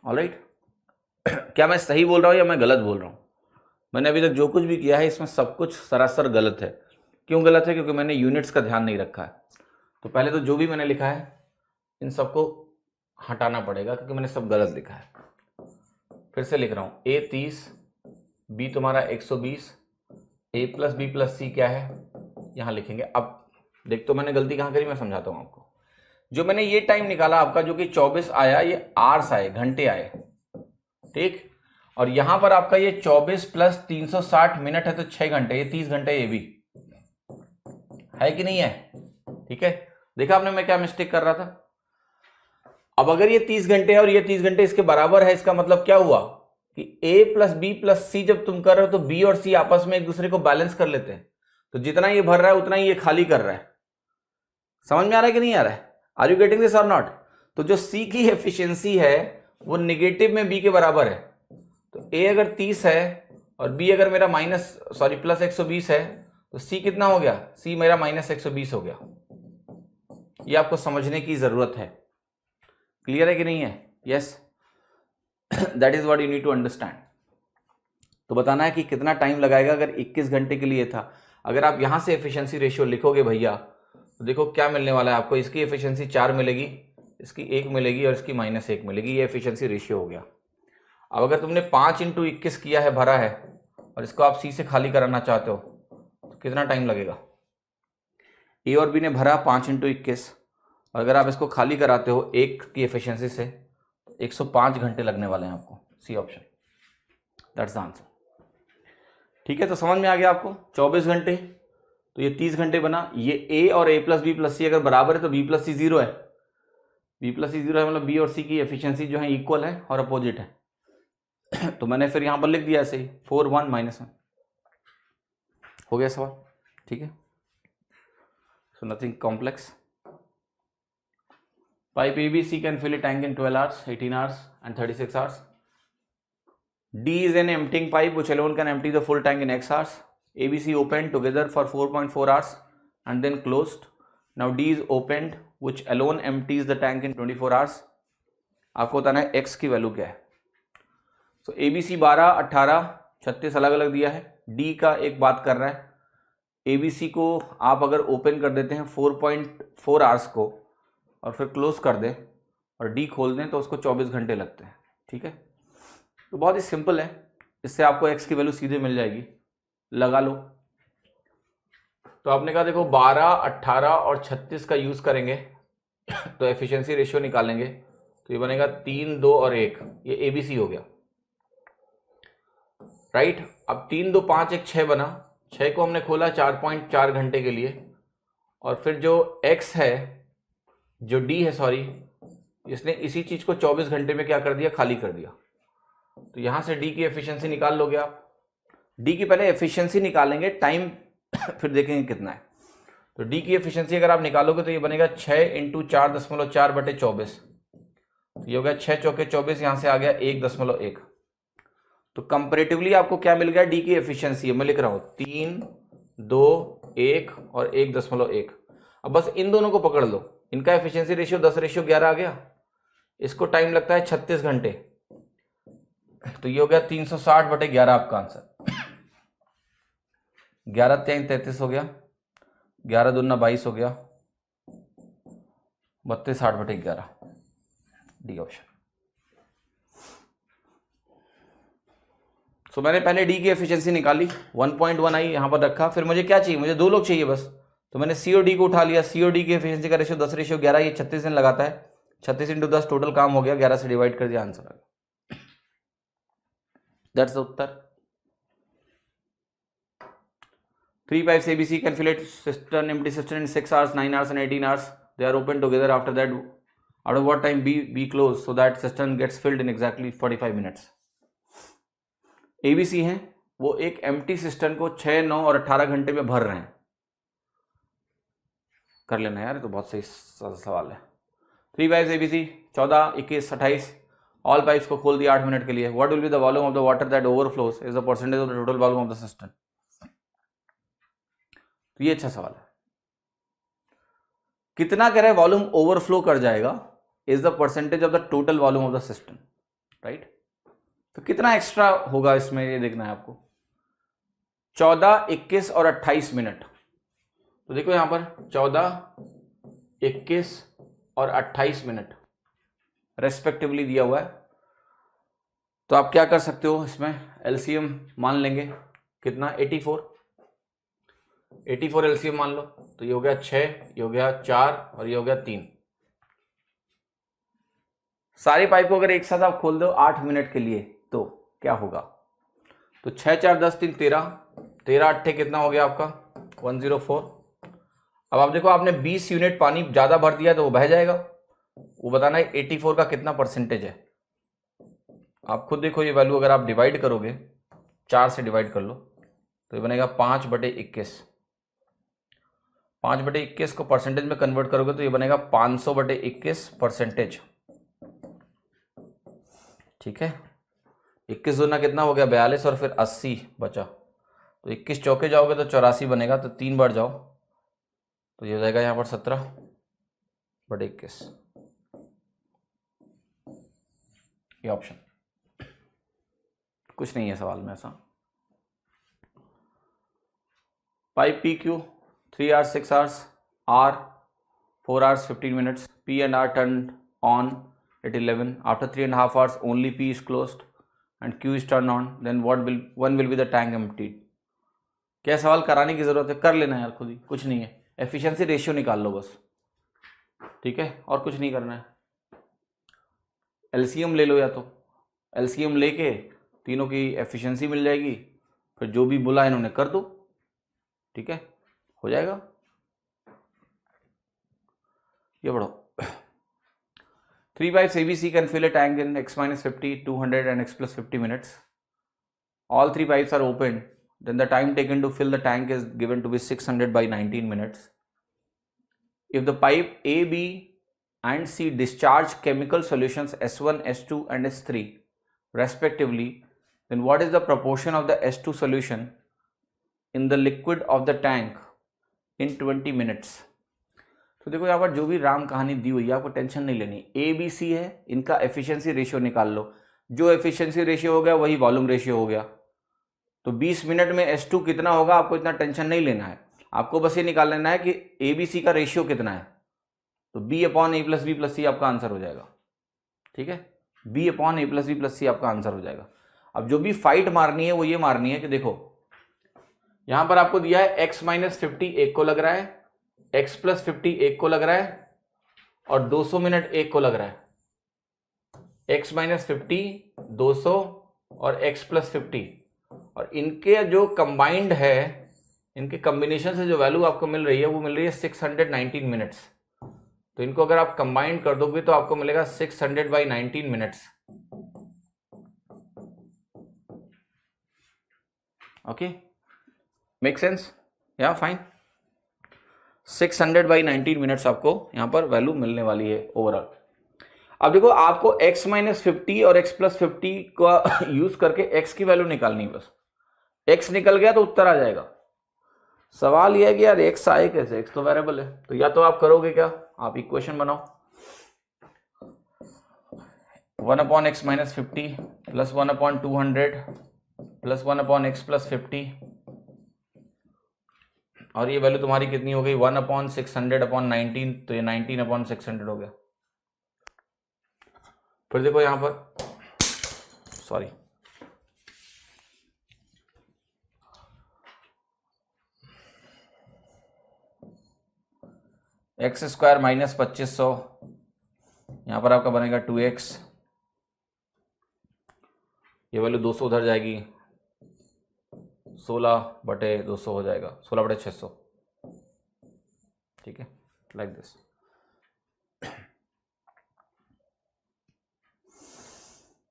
ऑलराइट, क्या मैं सही बोल रहा हूं या मैं गलत बोल रहा हूं? मैंने अभी तक जो कुछ भी किया है इसमें सब कुछ सरासर गलत है। क्यों गलत है? क्योंकि मैंने यूनिट्स का ध्यान नहीं रखा है। तो पहले तो जो भी मैंने लिखा है इन सबको हटाना पड़ेगा, क्योंकि मैंने सब गलत लिखा है। फिर से लिख रहा हूं, ए 30, बी तुम्हारा 120, ए प्लस बी प्लस सी क्या है यहां लिखेंगे। अब देख, तो मैंने गलती कहां करी, मैं समझाता हूं आपको। जो मैंने ये टाइम निकाला आपका, जो कि 24 आया, ये आवर्स आए, घंटे आए, ठीक। और यहां पर आपका ये 24 प्लस 360 मिनट है, तो 6 घंटे, ये 30 घंटे ये भी है कि नहीं है? ठीक है, देखा आपने मैं क्या मिस्टेक कर रहा था। अब अगर ये 30 घंटे है और ये 30 घंटे इसके बराबर है, इसका मतलब क्या हुआ कि a प्लस बी प्लस सी जब तुम कर रहे हो तो b और c आपस में एक दूसरे को बैलेंस कर लेते हैं। तो जितना ये भर रहा है उतना ही ये खाली कर रहा है। समझ में आ रहा है कि नहीं आ रहा है? आर यू गेटिंग दिस और नॉट? तो जो c की एफिशिएंसी है वो निगेटिव में b के बराबर है। तो a अगर 30 है और b अगर मेरा प्लस 120 है, तो c कितना हो गया? c मेरा -120 हो गया। ये आपको समझने की जरूरत है। क्लियर है कि नहीं है? Yes, that is what you need to understand. तो बताना है कि कितना टाइम लगाएगा अगर 21 घंटे के लिए था। अगर आप यहां से एफिशिएंसी रेशियो लिखोगे भैया, तो देखो क्या मिलने वाला है आपको। इसकी एफिशिएंसी 4 मिलेगी, इसकी 1 मिलेगी और इसकी -1 मिलेगी। ये एफिशिएंसी रेशियो हो गया। अब अगर तुमने 5 × 21 किया है, भरा है, और इसको आप सी से खाली कराना चाहते हो, तो कितना टाइम लगेगा? ए और बी ने भरा 5 × 21, और अगर आप इसको खाली कराते हो 1 की एफिशिएंसी से, 105 घंटे लगने वाले हैं आपको। C option, that's the answer. ठीक है, तो समझ में आ गया आपको? 24 घंटे, तो ये 30 घंटे बना। ये a और a प्लस बी प्लस सी अगर बराबर है तो b प्लस सी 0 है। b प्लस सी 0 है, मतलब b और c की एफिशिएंसी जो है इक्वल है और अपोजिट है। तो मैंने फिर यहां पर लिख दिया ऐसे ही 4 1 -1 हो गया सवाल। ठीक है, so nothing complex. Pipe ABC can fill a tank in 12 hours, 18 hours and 36 hours. D is an emptying pipe which alone can empty the full tank in X hours. ABC opened together for 4.4 hours and then closed. Now D is opened which alone empties the tank in 24 hours. आपको बताना है X की value क्या है। So ABC 12, 18, 36 अलग अलग दिया है। D का एक बात कर रहा है। ABC को आप अगर ओपन कर देते हैं 4.4 आवर्स को और फिर क्लोज कर दें और डी खोल दें तो उसको 24 घंटे लगते हैं। ठीक है, तो बहुत ही सिंपल है, इससे आपको एक्स की वैल्यू सीधे मिल जाएगी, लगा लो। तो आपने कहा देखो 12, 18 और 36 का यूज करेंगे तो एफिशिएंसी रेशियो निकालेंगे, तो ये बनेगा 3 2 और 1, ये एबीसी हो गया, राइट। अब 3 2 5 1 6 बना, 6 को हमने खोला 4.4 घंटे के लिए, और फिर जो x है, जो d है, सॉरी, इसने इसी चीज को 24 घंटे में क्या कर दिया? खाली कर दिया। तो यहां से d की एफिशिएंसी निकाल लोगे आप। d की पहले एफिशिएंसी निकालेंगे, टाइम फिर देखेंगे कितना है। तो d की एफिशिएंसी अगर आप निकालोगे तो ये बनेगा 6 × 4.4/24, तो ये हो गया 6 चौके 24, यहां से आ गया 1.1। तो कंपैरेटिवली आपको क्या मिल गया? d की एफिशिएंसी मैं लिख रहा हूं 3 2 1 और 1.1। अब बस इन दोनों को पकड़ लो, इनका एफिशिएंसी रेशियो 10:11 आ गया। इसको टाइम लगता है 36 घंटे, तो ये हो गया 360/11 आपका आंसर। 11 3 33 हो गया, 11 दूना 22 हो गया, 32 60/11, डी ऑप्शन। सो मैंने पहले डी की एफिशिएंसी निकाली, 1.1 आई यहां पर रखा। फिर मुझे क्या चाहिए, मुझे 2 लोग चाहिए बस, तो मैंने सी और डी को उठा लिया। सी और डी की एफिशिएंसी का रेशियो 10:11, ये 36 दिन लगाता है, 36 × 10 टोटल काम हो गया, 11 से डिवाइड कर दिया, आंसर आ गया। That's the Uttar. 3 pipes ABC can fill a cistern, empty cistern in 6 hours, 9 hours and 18 hours. They are open together. After that, out of what time be closed so that cistern gets filled in exactly 45 minutes. ABC हैं, वो एक empty cistern को 6, 9 और 18 घंटे में भर रहे हैं। कर लेना यार, तो बहुत सही सवाल है। 3 pipes ABC 14, 21, 28, ऑल पाइप्स को खोल दिया 8 मिनट के लिए। What will be the volume of the water that overflows is the percentage of the total volume of the system. तो ये अच्छा सवाल है। कितना कह रहे हैं वॉल्यूम ओवरफ्लो कर जाएगा, is the percentage of the total volume of the system, right. तो कितना एक्स्ट्रा होगा इसमें, ये देखना है आपको। 14, 21 और 28 मिनट। तो देखो यहां पर 14, 21 और 28 मिनट रेस्पेक्टिवली दिया हुआ है। तो आप क्या कर सकते हो, इसमें एलसीएम मान लेंगे कितना, 84 एलसीएम मान लो। तो ये हो गया 6, ये हो गया 4 और ये हो गया 3। सारी पाइप को अगर एक साथ आप खोल दो 8 मिनट के लिए तो क्या होगा। तो 6, 4, 10, 3, 13, 13 8 कितना हो गया आपका 104। अब आप देखो, आपने 20 यूनिट पानी ज्यादा भर दिया तो वो बह जाएगा। वो बताना है 84 का कितना परसेंटेज है। आप खुद देखो ये वैल्यू, अगर आप डिवाइड करोगे 4 से डिवाइड कर लो तो ये बनेगा 5/21। 5/21 को परसेंटेज में कन्वर्ट करोगे तो ये बनेगा 500/21 परसेंटेज। ठीक है, 21 दूना कितना हो गया 42 और फिर 80 बचा। तो 21 चौके जाओगे तो 84 बनेगा, तो 3 बार जाओ तो ये हो जाएगा यहाँ पर 17/21, ये ऑप्शन। कुछ नहीं है सवाल में ऐसा। Pipe PQ 3 hours 6 hours, R 4 hours 15 minutes, P and R turned on at 11. After 3.5 hours only P is closed and Q is turned on. Then when will be the tank emptied? क्या सवाल कराने की जरूरत है, कर लेना यार खुद ही, कुछ नहीं है। एफिशिएंसी रेशियो निकाल लो बस, ठीक है, और कुछ नहीं करना है। एलसीएम ले लो, या तो एलसीएम लेके तीनों की एफिशिएंसी मिल जाएगी, फिर जो भी बोला इन्होंने कर दो, ठीक है, हो जाएगा। ये पढ़ो। 3 pipes ABC can fill a tank in x-50, 200 and x+50 minutes. All 3 pipes are opened. Then the time taken to fill the tank is given to be 600/19 minutes. If the pipe A, B and C discharge chemical solutions S1, S2 and S3 respectively, then what is the proportion of the S2 solution in the liquid of the tank in 20 minutes? तो देखो यहाँ पर जो भी राम कहानी दी हुई है, आपको टेंशन नहीं लेनी। ABC है, इनका एफिशिएंसी रेशियो निकाल लो। जो एफिशिएंसी रेशियो हो गया वही वॉल्यूम रेशियो हो गया। तो 20 मिनट में S2 कितना होगा, आपको इतना टेंशन नहीं लेना है। आपको बस ये निकाल लेना है कि ABC का रेशियो कितना है। तो B/A+B+C आपका आंसर हो जाएगा, ठीक है। B/A+B+C आपका आंसर हो जाएगा। अब जो भी फाइट मारनी है वो ये मारनी है कि देखो यहां पर आपको दिया है x-50 एक को लग रहा है, x+50 एक को लग रहा है और 200 मिनट एक को लग रहा है। x-50 200 और x+50, और इनके जो कंबाइंड है, इनके कॉम्बिनेशन से जो वैल्यू आपको मिल रही है वो मिल रही है 619 मिनट्स। तो इनको अगर आप कंबाइन कर दोगे तो आपको मिलेगा 600/19 मिनट्स। Okay, make sense? या फाइन। 600/19 मिनट्स आपको यहां पर वैल्यू मिलने वाली है ओवरऑल। अब देखो, आपको x-50 और x+50 का यूज करके x की वैल्यू निकालनी है। बस x निकल गया तो उत्तर आ जाएगा। सवाल यह है कि यार x आए कैसे, x तो वेरिएबल है। तो या तो आप करोगे क्या, आप इक्वेशन बनाओ। 1/x minus 50 plus 1/200 plus 1/x plus 50, और ये वैल्यू तुम्हारी कितनी हो गई 1/600/19, तो ये 19/600 हो गया। फिर देखो यहां पर, सॉरी, x² माइनस 2500, यहां पर आपका बनेगा 2x, ये वैल्यू 200 उधर जाएगी, 16/200 हो जाएगा, 16/600, ठीक है, like this.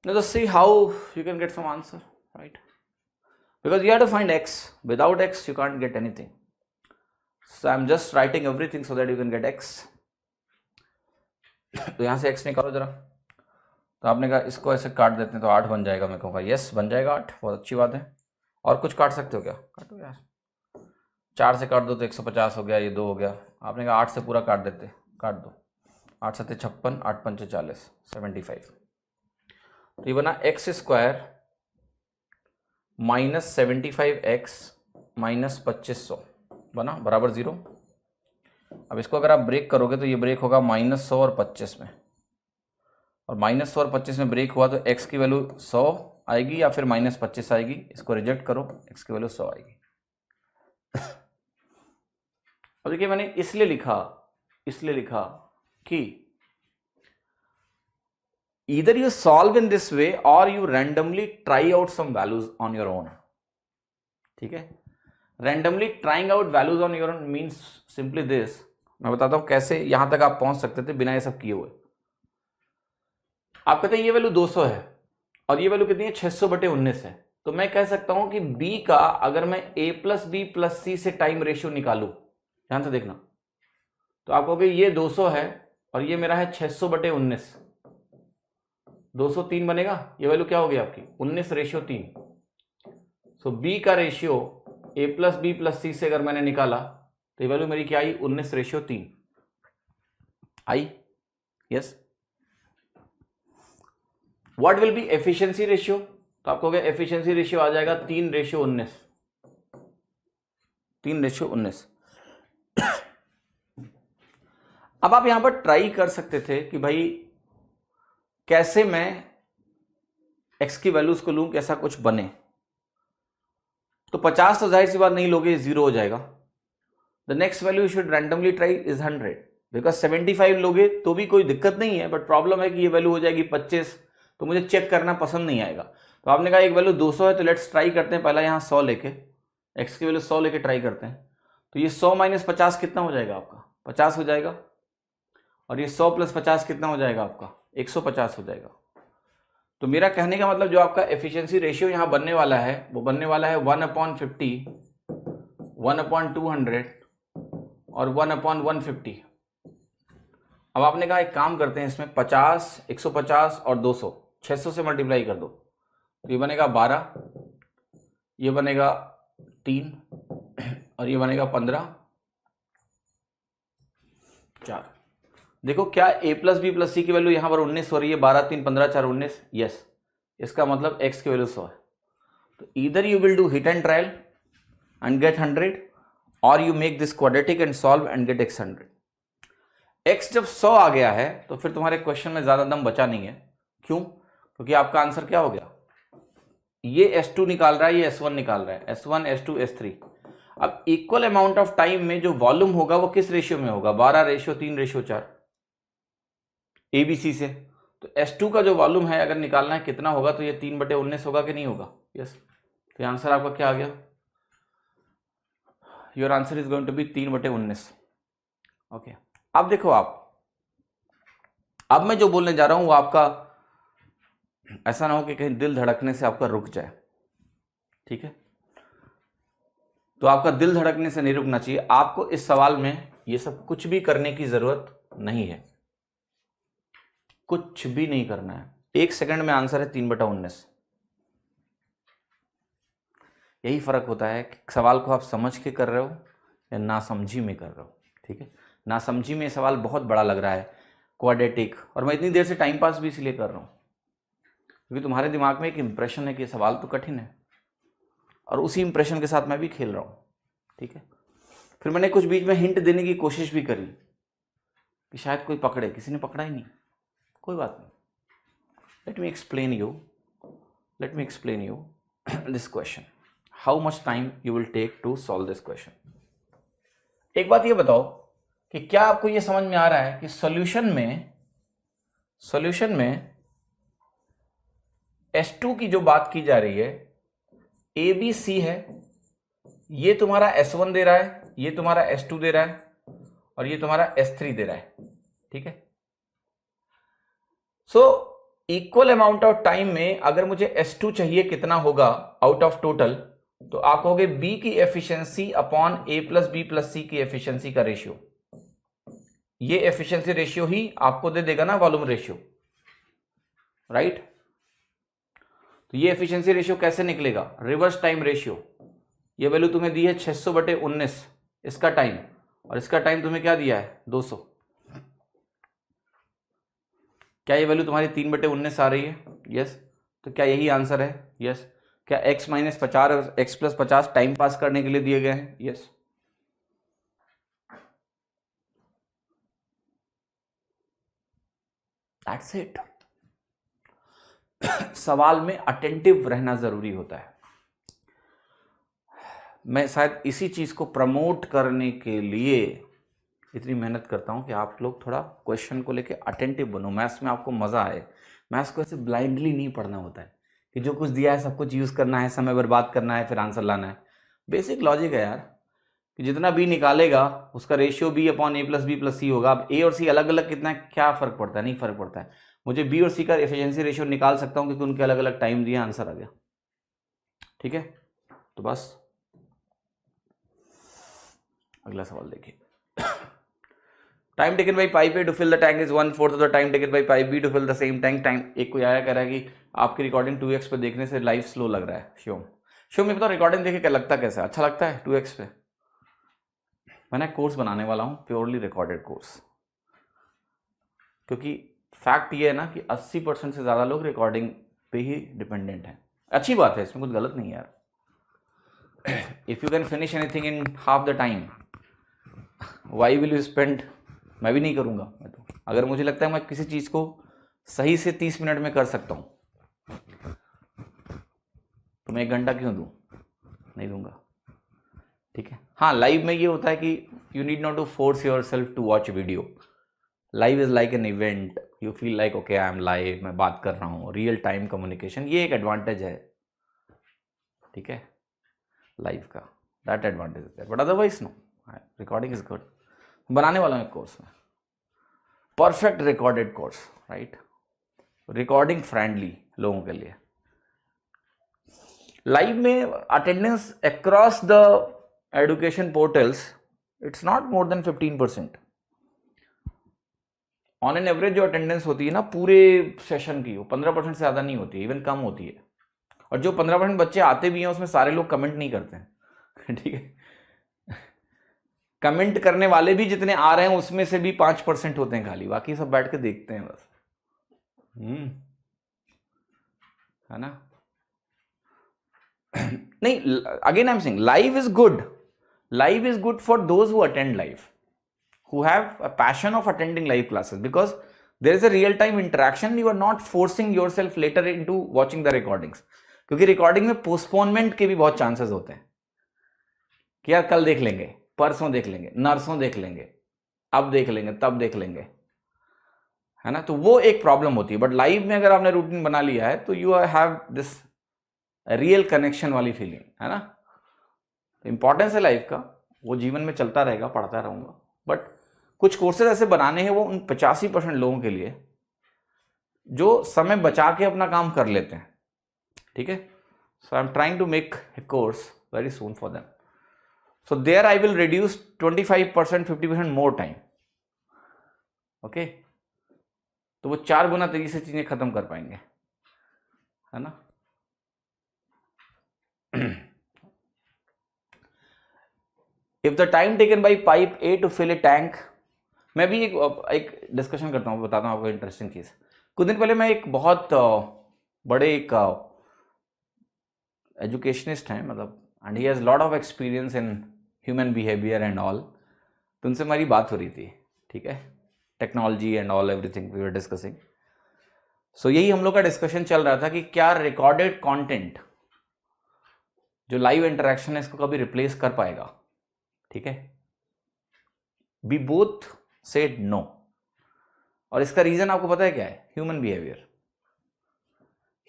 Now just see how you can get some answer, right? Because you have to find x. Without x, you can't get anything. So I'm just writing everything so that you can get x. तो यहाँ से x निकालो जरा, तो आपने कहा इसको ऐसे काट देते हैं तो 8 बन जाएगा, मैं कहूँगा यस बन जाएगा 8, बहुत अच्छी बात है। और कुछ काट सकते हो क्या? काटो यार, 4 से काट दो तो 150 हो गया, ये 2 हो गया। आपने कहा 8 से पूरा काट देते, काट दो, 8 7 56, 8 5 40, 75। तो ये बना x² माइनस 75x माइनस 2500 बना बराबर 0। अब इसको अगर आप ब्रेक करोगे तो ये ब्रेक होगा -100 और 25 में, और -100 और 25 में ब्रेक हुआ तो x की वैल्यू 100 आएगी या फिर -25 आएगी। इसको रिजेक्ट करो, x की वैल्यू 100 आएगी। और देखिए मैंने इसलिए लिखा कि either you solve in this way or you randomly try out some values on your own, ठीक है। randomly trying out values on your own means simply this, मैं बताता हूं कैसे यहां तक आप पहुंच सकते थे बिना ये सब किए हुए। आप कहते हैं ये वैल्यू 200 है और ये वैल्यू कितनी है 600/19 है, तो मैं कह सकता हूं कि b का अगर मैं a plus b plus c से टाइम रेशियो निकालू, ध्यान से देखना, तो आप कहोगे ये 200 है और ये मेरा है 600/19, 203 बनेगा। ये वैल्यू क्या हो गई आपकी 19/3। सो b का ratio a plus b plus c से अगर मैंने निकाला तो ये वैल्यू मेरी क्या आई 19/3 आई। Yes, what will be efficiency ratio, तो आप कहोगे एफिशिएंसी रेशियो आ जाएगा 3/19, 3/19। अब आप यहां पर ट्राई कर सकते थे कि भाई कैसे मैं x की वैल्यूज को लूं, कैसा कुछ बने। तो 50 तो जाहिर सी बात नहीं लोगे, 0 हो जाएगा। The next value should randomly try is 100, because 75 लोगे तो भी कोई दिक्कत नहीं है, बट प्रॉब्लम है कि ये वैल्यू हो जाएगी 25, तो मुझे चेक करना पसंद नहीं आएगा। तो आपने कहा एक वैल्यू 200 है तो लेट्स ट्राई करते हैं, पहला यहां 100 लेके, x की वैल्यू 100 लेके ट्राई करते हैं। तो ये 100 माइनस 50 कितना हो जाएगा आपका 50 हो जाएगा, और ये 100 प्लस 50 कितना हो जाएगा आपका 150 हो जाएगा। तो मेरा कहने का मतलब जो आपका एफिशिएंसी रेशियो यहां बनने वाला है वो बनने वाला है 1/50, 1/200 और 1/150। अब आपने कहा एक काम करते हैं, इसमें 50, 150 और 200 600 से मल्टीप्लाई कर दो, तो ये बनेगा 12, ये बनेगा 3 और ये बनेगा 15, 4। देखो क्या a प्लस बी प्लस सी की वैल्यू यहां पर 19 हो रही है, 12 3 15 4 19। यस, इसका मतलब x की वैल्यू 100 है। तो इधर you will do hit and trial and get 100, और you make this quadratic and solve and get x 100। x जब 100 आ गया है तो फिर तुम्हारे क्वेश्चन में ज्यादा दम बचा नहीं है। क्यों? क्योंकि आपका आंसर क्या हो गया, ये S2 निकाल रहा है, ये S1 निकाल रहा है, S1 S2 S3। अब इक्वल अमाउंट ऑफ टाइम में जो वॉल्यूम होगा वो किस रेशियो में होगा 12/3/4 ABC से। तो S2 का जो वॉल्यूम है अगर निकालना है कितना होगा, तो ये 3/19 होगा कि नहीं होगा। यस, तो आंसर आपका क्या आ गया, your answer is going to be 3/19। Okay, अब देखो अब मैं जो बोलने जा रहा हूं वो आपका ऐसा ना हो कि कहीं दिल धड़कने से आपका रुक जाए, ठीक है। तो आपका दिल धड़कने से नहीं रुकना चाहिए, आपको इस सवाल में ये सब कुछ भी करने की जरूरत नहीं है, कुछ भी नहीं करना है। 1 सेकंड में आंसर है 3/19। यही फर्क होता है कि सवाल को आप समझ के कर रहे हो या नासमझी में कर रहे हो, ठीक है। नासमझी में सवाल बहुत बड़ा लग रहा है, क्वाड्रेटिक, और मैं इतनी देर से टाइम पास भी इसलिए कर रहा हूं, क्योंकि तुम्हारे दिमाग में एक इंप्रेशन है कि सवाल तो कठिन है, और उसी इंप्रेशन के साथ मैं भी खेल रहा हूँ, ठीक है। फिर मैंने कुछ बीच में हिंट देने की कोशिश भी करी कि शायद कोई पकड़े, किसी ने पकड़ा ही नहीं, कोई बात नहीं। Let me explain you this question, how much time you will take to solve this question. एक बात ये बताओ कि क्या आपको ये समझ में आ रहा है कि सॉल्यूशन में S2 की जो बात की जा रही है, ABC है, ये तुम्हारा S1 दे रहा है, ये तुम्हारा S2 दे रहा है, और ये तुम्हारा S3 दे रहा है, ठीक है। So equal amount of time में अगर मुझे S2 चाहिए कितना होगा आउट ऑफ टोटल, तो आप कहोगे B की efficiency upon A plus B plus C की एफिशिएंसी का रेशियो। ये एफिशिएंसी रेशियो ही आपको दे देगा ना वॉल्यूम रेशियो, राइट। तो ये एफिशिएंसी रेशियो कैसे निकलेगा, रिवर्स टाइम रेशियो। ये वैल्यू तुम्हें दी है 600/19 इसका टाइम, और इसका टाइम तुम्हें क्या दिया है 200। क्या ये वैल्यू तुम्हारी 3/19 आ रही है? यस। तो क्या यही आंसर है? यस। क्या x माइनस 50 और x प्लस 50 टाइम पास करने के लिए दिए गए हैं? यस। That's it. सवाल में अटेंटिव रहना जरूरी होता है। मैं शायद इसी चीज को प्रमोट करने के लिए इतनी मेहनत करता हूं कि आप लोग थोड़ा क्वेश्चन को लेके अटेंटिव बनो, मैथ्स में आपको मजा आए। मैथ्स को ऐसे ब्लाइंडली नहीं पढ़ना होता है कि जो कुछ दिया है सब कुछ यूज करना है, समय बर्बाद करना है, फिर आंसर लाना है। बेसिक लॉजिक है यार कि जितना बी निकालेगा उसका ratio B upon A plus B plus C होगा। अब A और C अलग अलग कितना है, क्या फर्क पड़ता है? नहीं फर्क पड़ता है। मुझे B और C का एफिशिएंसी रेशियो निकाल सकता हूं क्योंकि उनके अलग अलग टाइम दिए, आंसर आ गया, ठीक है। तो बस अगला सवाल देखिए। Time taken by pipe A to fill the tank is 1/4 of the time taken by pipe B to fill the same tank. Time एक कोई आया कह रहा है कि आपकी रिकॉर्डिंग 2x पे देखने से लाइव स्लो लग रहा है। शिवम मैं बताओ रिकॉर्डिंग देखे क्या लगता कैसा, अच्छा लगता है 2x पे? मैंने कोर्स बनाने वाला हूं, प्योरली रिकॉर्डेड कोर्स, क्योंकि फैक्ट ये है ना कि 80% से ज्यादा लोग रिकॉर्डिंग पे ही डिपेंडेंट हैं। अच्छी बात है, इसमें कुछ गलत नहीं है यार। If you can finish anything in half the time, why will you spend? मैं भी नहीं करूंगा। मैं तो अगर मुझे लगता है मैं किसी चीज को सही से 30 मिनट में कर सकता हूं तो मैं 1 घंटा क्यों दूं? नहीं दूंगा, ठीक है। हाँ, लाइव में ये होता है कि you need not to force yourself to watch video. Live is like an event, you feel like okay I am live, मैं बात कर रहा हूँ, रियल टाइम कम्युनिकेशन, ये एक एडवांटेज है, ठीक है, लाइव का। दैट एडवांटेज है, but otherwise no, recording is good. बनाने वाला हूँ एक कोर्स में, perfect recorded course, right, recording friendly लोगों के लिए। लाइव में attendance across the education portals it's not more than 15%। On an average जो अटेंडेंस होती है ना पूरे सेशन की, वो 15% से ज्यादा नहीं होती है, इवन कम होती है। और जो 15% बच्चे आते भी हैं उसमें सारे लोग कमेंट नहीं करते हैं, ठीक है। कमेंट करने वाले भी जितने आ रहे हैं उसमें से भी 5% होते हैं खाली, बाकी सब बैठ के देखते हैं बस। है ना? नहीं, again I am saying live is good. Live is good for those who attend live, who have a passion of attending live classes, because there is a real time interaction, you are not forcing yourself later into watching the recordings। क्योंकि recording में postponement के भी बहुत chances होते हैं कि यार कल देख लेंगे, परसों देख लेंगे, नर्सों देख लेंगे, अब देख लेंगे, तब देख लेंगे, है ना। तो वो एक प्रॉब्लम होती है। बट लाइव में अगर आपने रूटीन बना लिया है तो you have this real connection वाली फीलिंग, है ना। इंपॉर्टेंस है लाइफ का, वो जीवन में चलता रहेगा, पढ़ता रहूंगा। बट कुछ कोर्सेज ऐसे बनाने हैं वो उन 85% लोगों के लिए जो समय बचा के अपना काम कर लेते हैं, ठीक है। So I am trying to make a course very soon for them, so there I will reduce 25%, 50% more time, okay. तो वो 4 गुना तेजी से चीजें खत्म कर पाएंगे, है ना। If the time taken by pipe A to fill a tank, मैं भी एक डिस्कशन करता हूँ, बताता हूँ आपको इंटरेस्टिंग चीज। कुछ दिन पहले मैं एक बहुत बड़े एक एजुकेशनिस्ट हैं मतलब, and he has lot of experience in human behaviour and all. तो उनसे हमारी बात हो रही थी, ठीक है, technology and all everything we were discussing. So यही हम लोग का डिस्कशन चल रहा था कि क्या रिकॉर्डेड कंटेंट जो लाइव इंटरेक्शन है इसको कभी रिप्लेस कर पाएगा, ठीक है। वी बोथ सेड नो, और इसका रीजन आपको पता है क्या है? Human behaviour.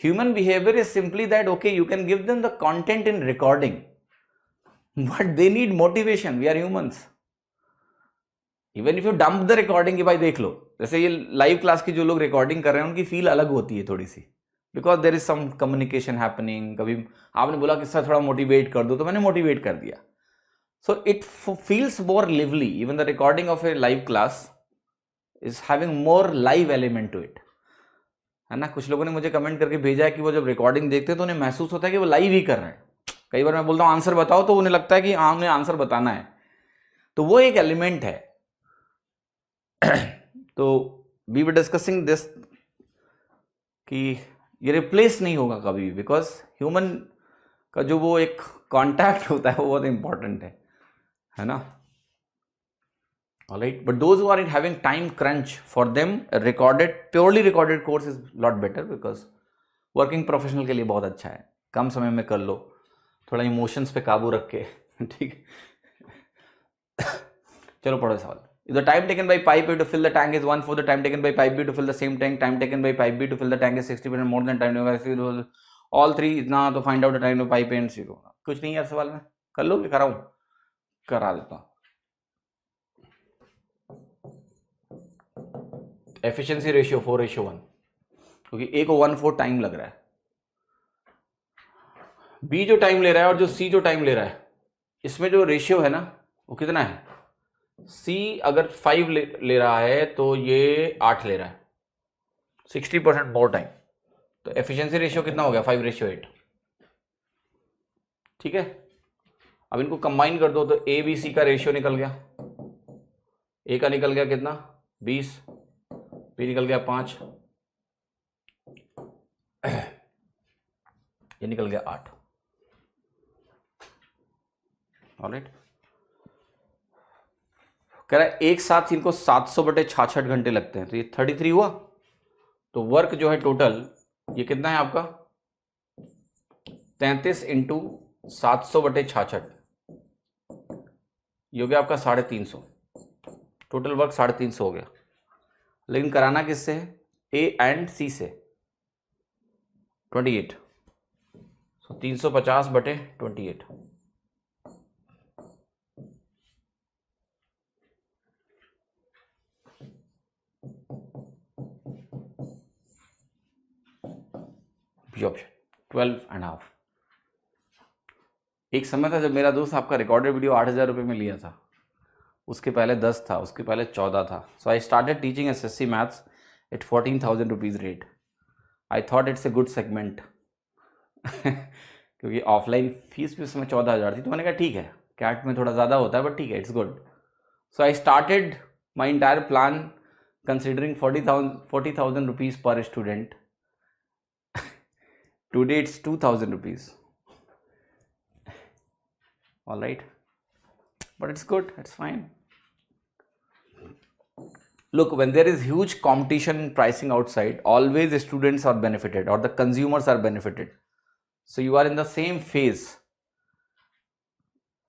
Human behaviour is simply that okay you can give them the content in recording but they need motivation. We are humans. Even if you dump the recording, कि भाई देख लो, जैसे ये लाइव क्लास की जो लोग recording कर रहे हैं उनकी फील अलग होती है थोड़ी सी, because there is some communication happening. कभी आपने बोला कि सर थोड़ा मोटिवेट कर दो, तो मैंने मोटिवेट कर दिया। So it feels more lively. Even the recording of a live class is having more live element to it, है ना। कुछ लोगों ने मुझे कमेंट करके भेजा है कि वो जब रिकॉर्डिंग देखते हैं तो उन्हें महसूस होता है कि वो लाइव ही कर रहे हैं। कई बार मैं बोलता हूँ आंसर बताओ, तो उन्हें लगता है कि हाँ उन्हें आंसर बताना है। तो वो एक एलिमेंट है। तो वी वर डिस्कसिंग दिस कि ये रिप्लेस नहीं होगा कभी, बिकॉज ह्यूमन का जो वो एक कांटेक्ट होता है वो बहुत इंपॉर्टेंट है ना। Alright, but those who are in having time crunch, for them recorded, purely recorded course is lot better, because working professional के लिए बहुत अच्छा है। कम समय में कर लो, थोड़ा इमोशंस पे काबू रख के, ठीक। चलो पढ़ो सवाल। If the time taken by pipe A to fill the tank is 1/4 the time taken by pipe B to fill the same tank, time taken by pipe B to fill the tank is 60% more than time taken by C to all three इतना, तो find out the time of pipe A and C। कुछ नहीं है सवाल में, कर लो कि कराऊं? करा देता हूं। एफिशिएंसी रेशियो 4:1, क्योंकि A को 1/4 टाइम लग रहा है, B जो टाइम ले रहा है और जो C जो टाइम ले रहा है, इसमें जो रेशियो है ना वो कितना है? C अगर 5 ले रहा है तो ये 8 ले रहा है, 60% मोर टाइम। तो एफिशिएंसी रेशियो कितना हो गया? 5:8, ठीक है। अब इनको कंबाइन कर दो तो A B C का रेशियो निकल गया। A का निकल गया कितना? 20, B निकल गया 5, ये निकल गया 8। ऑलराइट, कह रहा है एक साथ इनको 700/66 घंटे लगते हैं, तो ये 33 हुआ। तो वर्क जो है टोटल ये कितना है आपका? 33 इंटू 700/66, ये हो गया आपका 350। टोटल वर्क 350 हो गया। लेकिन कराना किससे है? A एंड C से। 28, तो 350/28। ऑप्शन 12.5। एक समय था जब मेरा दोस्त आपका रिकॉर्डेड वीडियो 8,000 रुपये में लिया था, उसके पहले 10 था, उसके पहले 14 था। So I started teaching SSC maths at 14,000 rupees rate. I thought it's a good segment क्योंकि ऑफलाइन फीस भी उसमें 14,000 थी। तो मैंने कहा ठीक है, कैट में थोड़ा ज़्यादा होता है बट ठीक है, it's good. So I started my entire plan considering 40,000 rupees पर student. Today it's 2,000 rupees. All right, but it's good, it's fine. Look, when there is huge competition in pricing outside, always the students are benefited or the consumers are benefited. So you are in the same phase,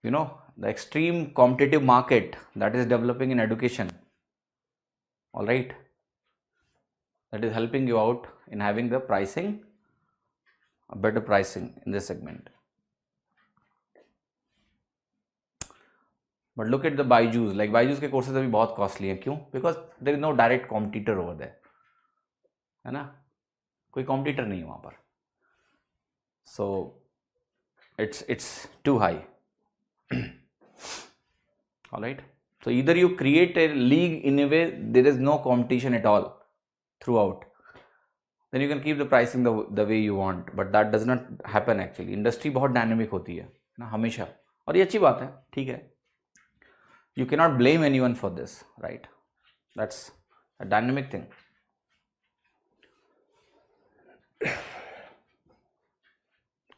you know, the extreme competitive market that is developing in education. All right, that is helping you out in having the pricing, a better pricing in this segment. But look at the Byju's, like Byju's के courses अभी बहुत costly हैं। क्यों? Because there is no direct competitor over there, है ना, कोई competitor नहीं है वहाँ पर। So it's too high. All right, so either you create a league in a way there is no competition at all throughout, then you can keep the pricing the way you want, but that does not happen actually. Industry बहुत dynamic होती है ना हमेशा, और ये अच्छी बात है, ठीक है। You cannot blame anyone for this, right? That's a dynamic thing.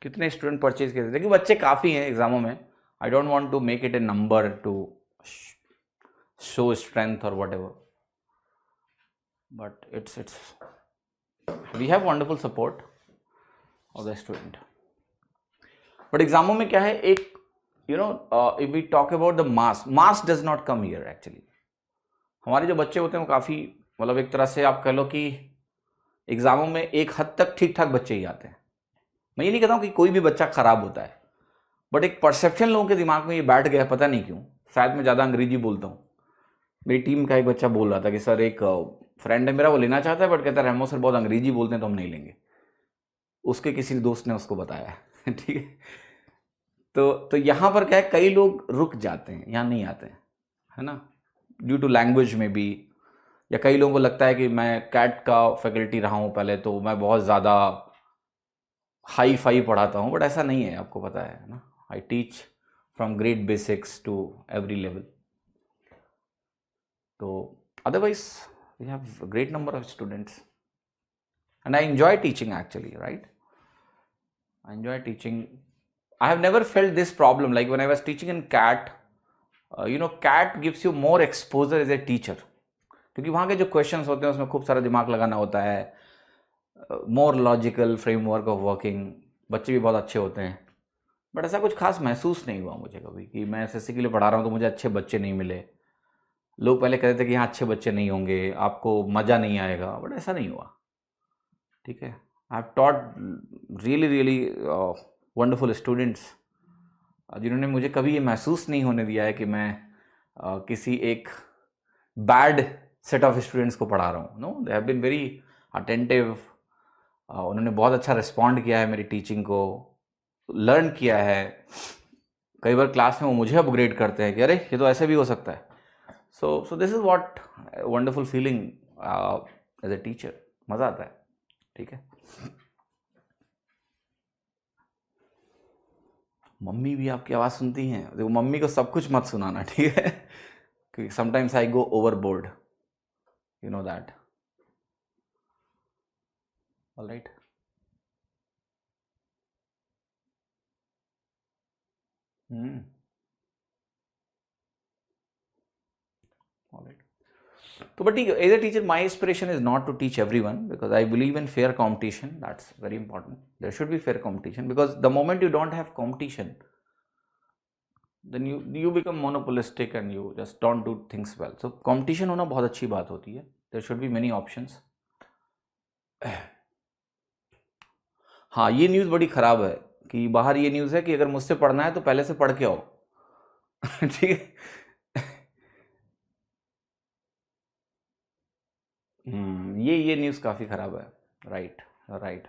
कितने स्टूडेंट परचेज किए थे, देखिए बच्चे काफ़ी हैं एग्जामों में, I don't want to make it a number to show strength और whatever, but it's we have wonderful support of the student. But एग्जामों में क्या है, एक you know if we talk about the mass does not come here actually. हमारे जो बच्चे होते हैं वो काफ़ी, मतलब एक तरह से आप कह लो कि एग्जामों में एक हद तक ठीक ठाक बच्चे ही आते हैं। मैं ये नहीं कहता हूँ कि कोई भी बच्चा खराब होता है, बट एक परसेप्शन लोगों के दिमाग में ये बैठ गया, पता नहीं क्यों, शायद मैं ज़्यादा अंग्रेजी बोलता हूँ। मेरी टीम का एक बच्चा बोल रहा था कि सर एक फ्रेंड है मेरा, वो लेना चाहता है बट कहता है रेमो सर बहुत अंग्रेजी बोलते हैं तो हम नहीं लेंगे। उसके किसी दोस्त ने उसको बताया ठीक है। तो यहाँ पर क्या है, कई लोग रुक जाते हैं, यहाँ नहीं आते हैं, है ना, ड्यू टू लैंग्वेज में भी, या कई लोगों को लगता है कि मैं कैट का फैकल्टी रहा हूँ पहले तो मैं बहुत ज़्यादा हाई फाई पढ़ाता हूँ, बट ऐसा नहीं है, आपको पता है ना। I teach from great basics to every level. तो otherwise we have great number of students and I enjoy teaching actually, right, I enjoy teaching. I have never felt this problem like when I was teaching in CAT. CAT gives you more exposure as a teacher, क्योंकि वहाँ के जो questions होते हैं उसमें खूब सारा दिमाग लगाना होता है, more logical framework of working, बच्चे भी बहुत अच्छे होते हैं। बट ऐसा कुछ खास महसूस नहीं हुआ मुझे कभी कि मैं एसएससी के लिए पढ़ा रहा हूँ तो मुझे अच्छे बच्चे नहीं मिले। लोग पहले कहते थे कि यहाँ अच्छे बच्चे नहीं होंगे, आपको मज़ा नहीं आएगा, बट ऐसा नहीं हुआ, ठीक है। I have taught really wonderful students, जिन्होंने मुझे कभी ये महसूस नहीं होने दिया है कि मैं किसी एक बैड सेट ऑफ स्टूडेंट्स को पढ़ा रहा हूँ। No, they have been very attentive, उन्होंने बहुत अच्छा रिस्पॉन्ड किया है मेरी टीचिंग को, लर्न किया है। कई बार क्लास में वो मुझे अपग्रेड करते हैं कि अरे ये तो ऐसे भी हो सकता है। So this is what wonderful feeling as a teacher, मज़ा आता है, ठीक है। मम्मी भी आपकी आवाज़ सुनती हैं, देखो मम्मी को सब कुछ मत सुनाना, ठीक है, क्योंकि sometimes I go overboard, you know that, alright. Alright. तो but as a teacher, my aspiration is not to teach everyone because I believe in fair competition. That's very important. There should be fair competition because the moment you don't have competition, then you become monopolistic and you just don't do things well. So competition होना बहुत अच्छी बात होती है. There should be many options. हाँ, ये news बड़ी ख़राब है कि बाहर ये न्यूज़ है कि अगर मुझसे पढ़ना है तो पहले से पढ़ के आओ ठीक है। ये न्यूज़ काफ़ी ख़राब है, राइट,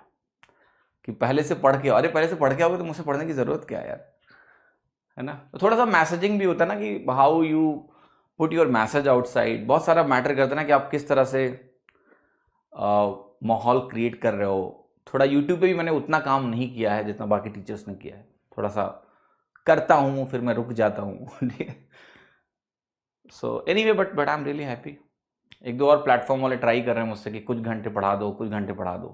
कि पहले से पढ़ के, अरे पहले से पढ़ के आओगे तो मुझसे पढ़ने की ज़रूरत क्या है यार, है ना। तो थोड़ा सा मैसेजिंग भी होता है ना कि how you put your message outside, बहुत सारा मैटर करता है ना कि आप किस तरह से माहौल क्रिएट कर रहे हो। थोड़ा यूट्यूब पे भी मैंने उतना काम नहीं किया है जितना बाकी टीचर्स ने किया है, थोड़ा सा करता हूँ फिर मैं रुक जाता हूँ ठीक है। So anyway but I am really happy. एक दो और प्लेटफॉर्म वाले ट्राई कर रहे हैं मुझसे कि कुछ घंटे पढ़ा दो,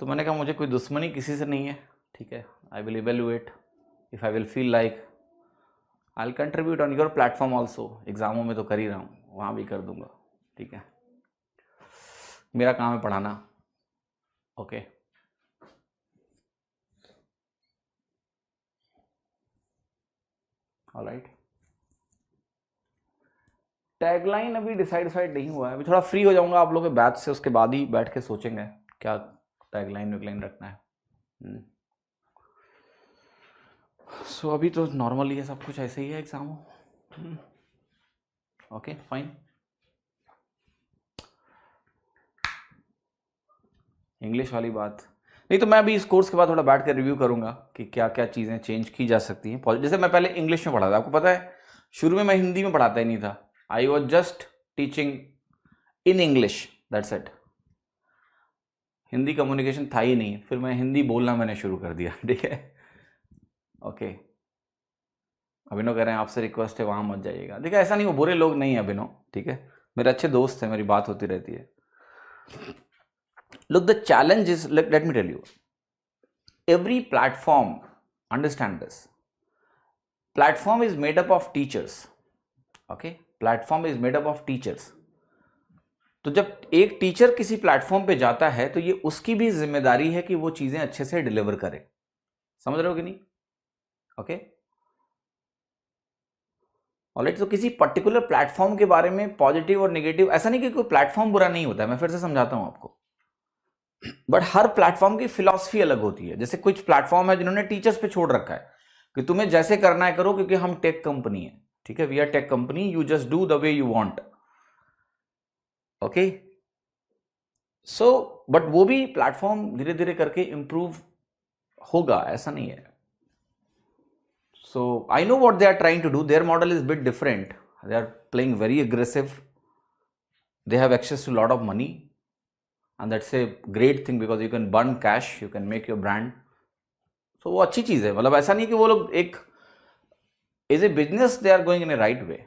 तो मैंने कहा मुझे कोई दुश्मनी किसी से नहीं है, ठीक है। I will evaluate, if I will feel like I will contribute on your platform also. एग्जामों में तो कर ही रहा हूँ, वहाँ भी कर दूंगा, ठीक है। मेरा काम है पढ़ाना, ओके। ऑलराइट, टैगलाइन अभी डिसाइड नहीं हुआ है, अभी थोड़ा फ्री हो जाऊंगा आप लोगों के बैच से, उसके बाद ही बैठ के सोचेंगे क्या टैगलाइन रखना है। सो अभी तो नॉर्मली है, सब कुछ ऐसे ही है एग्जाम हो। Okay fine. इंग्लिश वाली बात नहीं, तो मैं अभी इस कोर्स के बाद थोड़ा बैठ कर रिव्यू करूंगा कि क्या क्या चीज़ें चेंज की जा सकती हैं। जैसे मैं पहले इंग्लिश में पढ़ा था, आपको पता है शुरू में मैं हिंदी में पढ़ाता ही नहीं था, I was just teaching in English, that's it. Hindi communication था ही नहीं, फिर मैं हिंदी बोलना मैंने शुरू कर दिया, ठीक है। ओके, अभिनव कह रहे हैं आपसे रिक्वेस्ट है वहाँ मत जाइएगा। देखिए ऐसा नहीं, वो बुरे लोग नहीं है अभिनव, ठीक है, मेरे अच्छे दोस्त हैं, मेरी बात होती रहती है। Look, the challenge is, let me tell you, every platform, understand this, platform is made up of teachers. Okay, platform is made up of teachers. तो जब एक टीचर किसी प्लेटफॉर्म पे जाता है तो ये उसकी भी जिम्मेदारी है कि वो चीजें अच्छे से डिलीवर करे. समझ रहे हो कि नहीं? Okay, alright. तो किसी पर्टिकुलर प्लेटफॉर्म के बारे में पॉजिटिव और नेगेटिव, ऐसा नहीं कि कोई प्लेटफॉर्म बुरा नहीं होता है, मैं फिर से समझाता हूं आपको, बट हर प्लेटफॉर्म की फिलॉसफी अलग होती है. जैसे कुछ प्लेटफॉर्म है जिन्होंने टीचर्स पे छोड़ रखा है कि तुम्हें जैसे करना है करो, क्योंकि हम टेक कंपनी है. ठीक है, we are tech company, you just do the way you want. Okay, so but वो भी प्लेटफॉर्म धीरे धीरे करके इंप्रूव होगा, ऐसा नहीं है. So I know what they are trying to do. Their model is a bit different. They are playing very aggressive. They have access to a lot of money, and that's a great thing because you can burn cash, you can make your brand. So वो अच्छी चीज़ है. मतलब ऐसा नहीं कि वो लोग एक as a business they are going in a right way,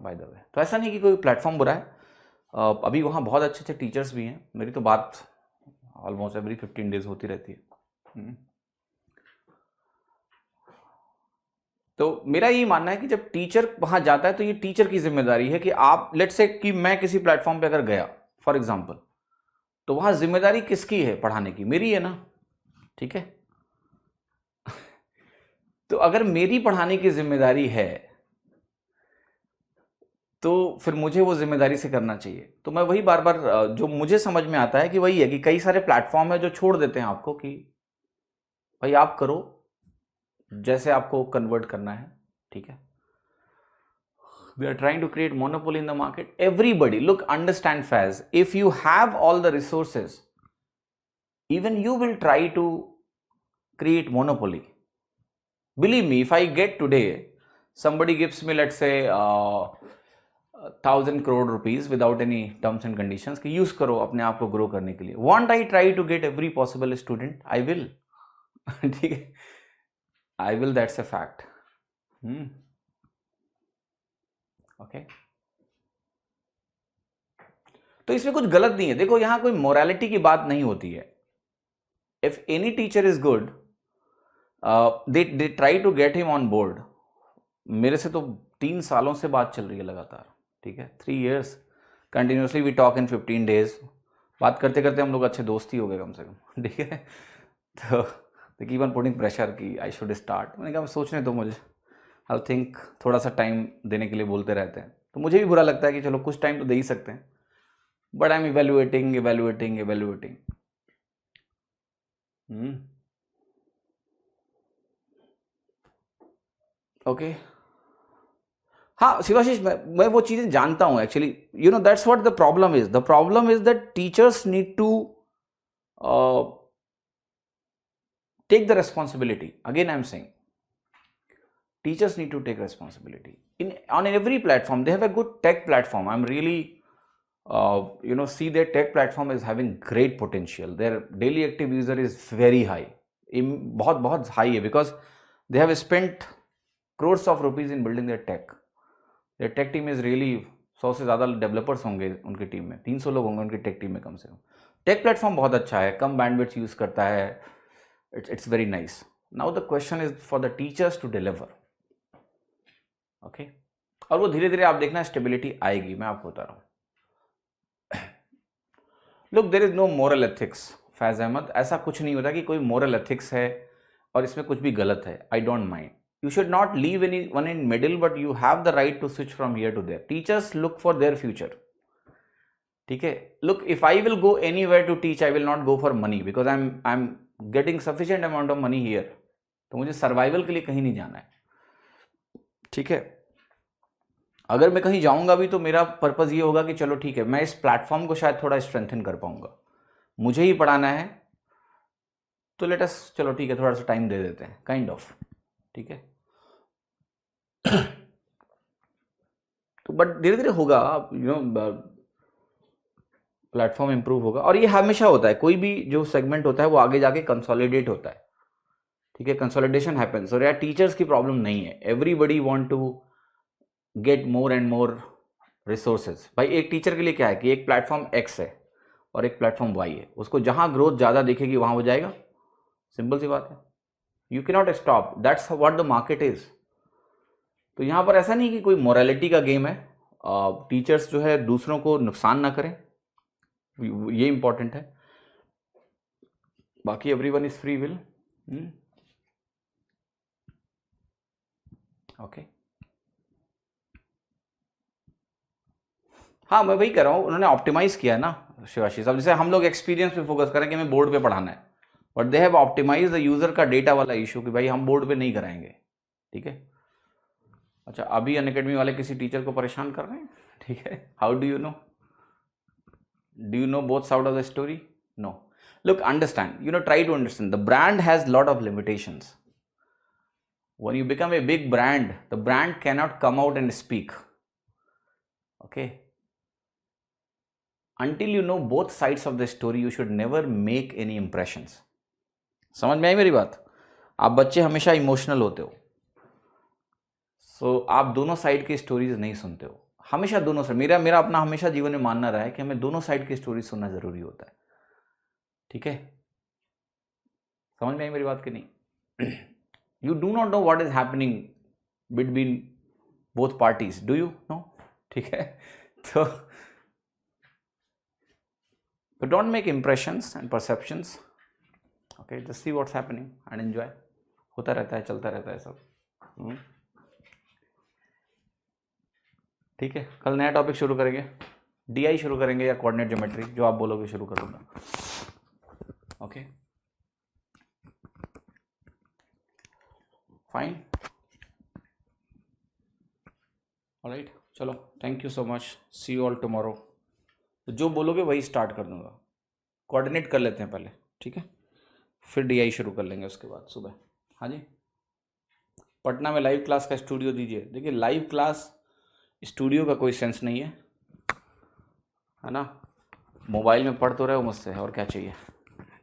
by the way. तो ऐसा नहीं कि कोई प्लेटफॉर्म बुरा है. अभी वहाँ बहुत अच्छे अच्छे टीचर्स भी हैं. मेरी तो बात ऑलमोस्ट एवरी 15 डेज होती रहती है. तो मेरा ये मानना है कि जब टीचर वहां जाता है तो ये टीचर की जिम्मेदारी है कि आप, लेट्स से कि मैं किसी प्लेटफॉर्म पे अगर गया फॉर एग्जांपल, तो वहां जिम्मेदारी किसकी है पढ़ाने की? मेरी है ना. ठीक है, तो अगर मेरी पढ़ाने की जिम्मेदारी है तो फिर मुझे वो जिम्मेदारी से करना चाहिए. तो मैं वही बार बार जो मुझे समझ में आता है कि वही है कि कई सारे प्लेटफॉर्म है जो छोड़ देते हैं आपको कि भाई आप करो जैसे आपको कन्वर्ट करना है. ठीक है, we are trying to create monopoly in the market. Everybody, look, understand Faz, if you have all the resources, even you will try to create monopoly. Believe me, if I get today, somebody gives me, let's say 1,000 crore rupees without any terms and conditions कि use करो अपने आप को grow करने के लिए, won't I try to get every possible student? I will. ठीक है, I will, that's a fact. Okay, तो इसमें कुछ गलत नहीं है. देखो यहां कोई मोरालिटी की बात नहीं होती है. If any teacher is good, they try to get him on board. मेरे से तो 3 सालों से बात चल रही है लगातार. ठीक है, 3 years continuously, we talk in 15 days. बात करते करते हम लोग अच्छे दोस्त ही हो गए कम से कम. ठीक है, तो they keep on putting pressure कि आई शुड स्टार्ट. मैंने कहा सोचने दो मुझे, आई थिंक थोड़ा सा टाइम देने के लिए बोलते रहते हैं. तो मुझे भी बुरा लगता है कि चलो कुछ टाइम तो दे ही सकते हैं, but I am evaluating. Okay, हाँ शिवाशीष, मैं वो चीजें जानता हूं actually. You know that's what the problem is. The problem is that teachers need to take the responsibility. Again, I'm saying teachers need to take responsibility. On every platform, they have a good tech platform. I'm really, see their tech platform is having great potential. Their daily active user is very high. बहुत बहुत high है because they have spent crores of rupees in building their tech. Their tech team is really 100 से ज़्यादा developers होंगे उनकी team में. 300 लोग होंगे उनकी टेक टीम में कम से कम. टेक प्लेटफॉर्म बहुत अच्छा है, कम बैंडविड्थ यूज करता है. It's very nice. Now the question is for the teachers to deliver. Okay? और वो धीरे धीरे आप देखना स्टेबिलिटी आएगी, मैं आपको बता रहा हूं. Look, there is no moral ethics, Faiz Ahmad. ऐसा कुछ नहीं होता कि कोई मोरल एथिक्स है और इसमें कुछ भी गलत है. I don't mind. You should not leave anyone in middle, but you have the right to switch from here to there. Teachers look for their future. ठीक है? Look, if I will go anywhere to teach, I will not go for money because I'm getting sufficient amount of money here. तो मुझे survival के लिए कहीं नहीं जाना है. ठीक है, अगर मैं कहीं जाऊंगा भी तो मेरा पर्पस ये होगा कि चलो ठीक है, मैं इस प्लेटफॉर्म को शायद थोड़ा स्ट्रेंथन कर पाऊंगा, मुझे ही पढ़ाना है तो लेट अस, चलो ठीक है थोड़ा सा टाइम दे देते हैं, काइंड ऑफ. ठीक है, तो बट धीरे धीरे होगा, प्लेटफॉर्म इंप्रूव होगा. और ये हमेशा होता है, कोई भी जो सेगमेंट होता है वो आगे जाके कंसोलिडेट होता है. ठीक है, कंसोलिडेशन हैपेंस. और यार टीचर्स की प्रॉब्लम नहीं है, everybody want to get more and more resources. भाई एक टीचर के लिए क्या है कि एक प्लेटफॉर्म एक्स है और एक प्लेटफॉर्म वाई है, उसको जहां ग्रोथ ज़्यादा दिखेगी वहां हो जाएगा. सिंपल सी बात है, you can not stop, that's what the market is. तो यहाँ पर ऐसा नहीं कि कोई मोरालिटी का गेम है, टीचर्स जो है दूसरों को नुकसान ना करें, ये इंपॉर्टेंट है। बाकी everyone is free will. Okay, हाँ मैं वही कह रहा हूँ, उन्होंने ऑप्टिमाइज किया है ना शिवाशी साहब। जैसे हम लोग एक्सपीरियंस पे फोकस करें कि हमें बोर्ड पे पढ़ाना है, but they have optimise the user का डेटा वाला इशू कि भाई हम बोर्ड पे नहीं कराएंगे, ठीक है। अच्छा, अभी अनअकैडमी वाले किसी टीचर को परेशान कर रहे हैं, ठीक है। How do you know? Do you know both side of the story? No. Look, understand, try to understand. The brand has a lot of limitations. When you become a big brand, the brand cannot come out and speak. Okay? Until you know both sides of the story, you should never make any impressions. समझ में आई मेरी बात? आप बच्चे हमेशा emotional होते हो, सो आप दोनों साइड की स्टोरीज नहीं सुनते हो। हमेशा दोनों साइड, मेरा अपना हमेशा जीवन में मानना रहा है कि हमें दोनों साइड की स्टोरी सुनना जरूरी होता है, ठीक है। समझ में आई मेरी बात कि नहीं? You do not know what is happening between both parties, do you no? ठीक है, तो don't make impressions and perceptions, okay, just see what's happening and enjoy. होता रहता है, चलता रहता है सब, ठीक है। कल नया टॉपिक शुरू करेंगे, डीआई शुरू करेंगे या कोऑर्डिनेट ज्योमेट्री, जो आप बोलोगे शुरू कर दूंगा, ओके फाइन, ऑलराइट, चलो thank you so much, see you all tomorrow. तो जो बोलोगे वही स्टार्ट कर दूंगा, कोऑर्डिनेट कर लेते हैं पहले, ठीक है, फिर डीआई शुरू कर लेंगे उसके बाद सुबह। हाँ जी, पटना में लाइव क्लास का स्टूडियो दीजिए। देखिए लाइव क्लास स्टूडियो का कोई सेंस नहीं है ना, मोबाइल में पढ़ तो रहे हो मुझसे, और क्या चाहिए,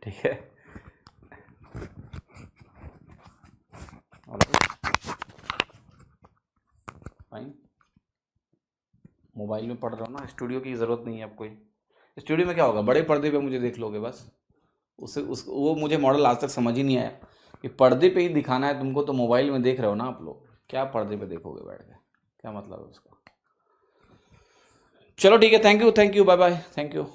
ठीक है। फाइन, मोबाइल में पढ़ रहा हूँ ना, स्टूडियो की ज़रूरत नहीं है अब कोई। स्टूडियो में क्या होगा, बड़े पर्दे पे मुझे देख लोगे बस, वो मुझे मॉडल आज तक समझ ही नहीं आया कि पर्दे पे ही दिखाना है तुमको, तो मोबाइल में देख रहे हो ना आप लोग, क्या पर्दे पे देखोगे बैठ के, क्या मतलब है उसका। चलो ठीक है, thank you, bye bye, thank you.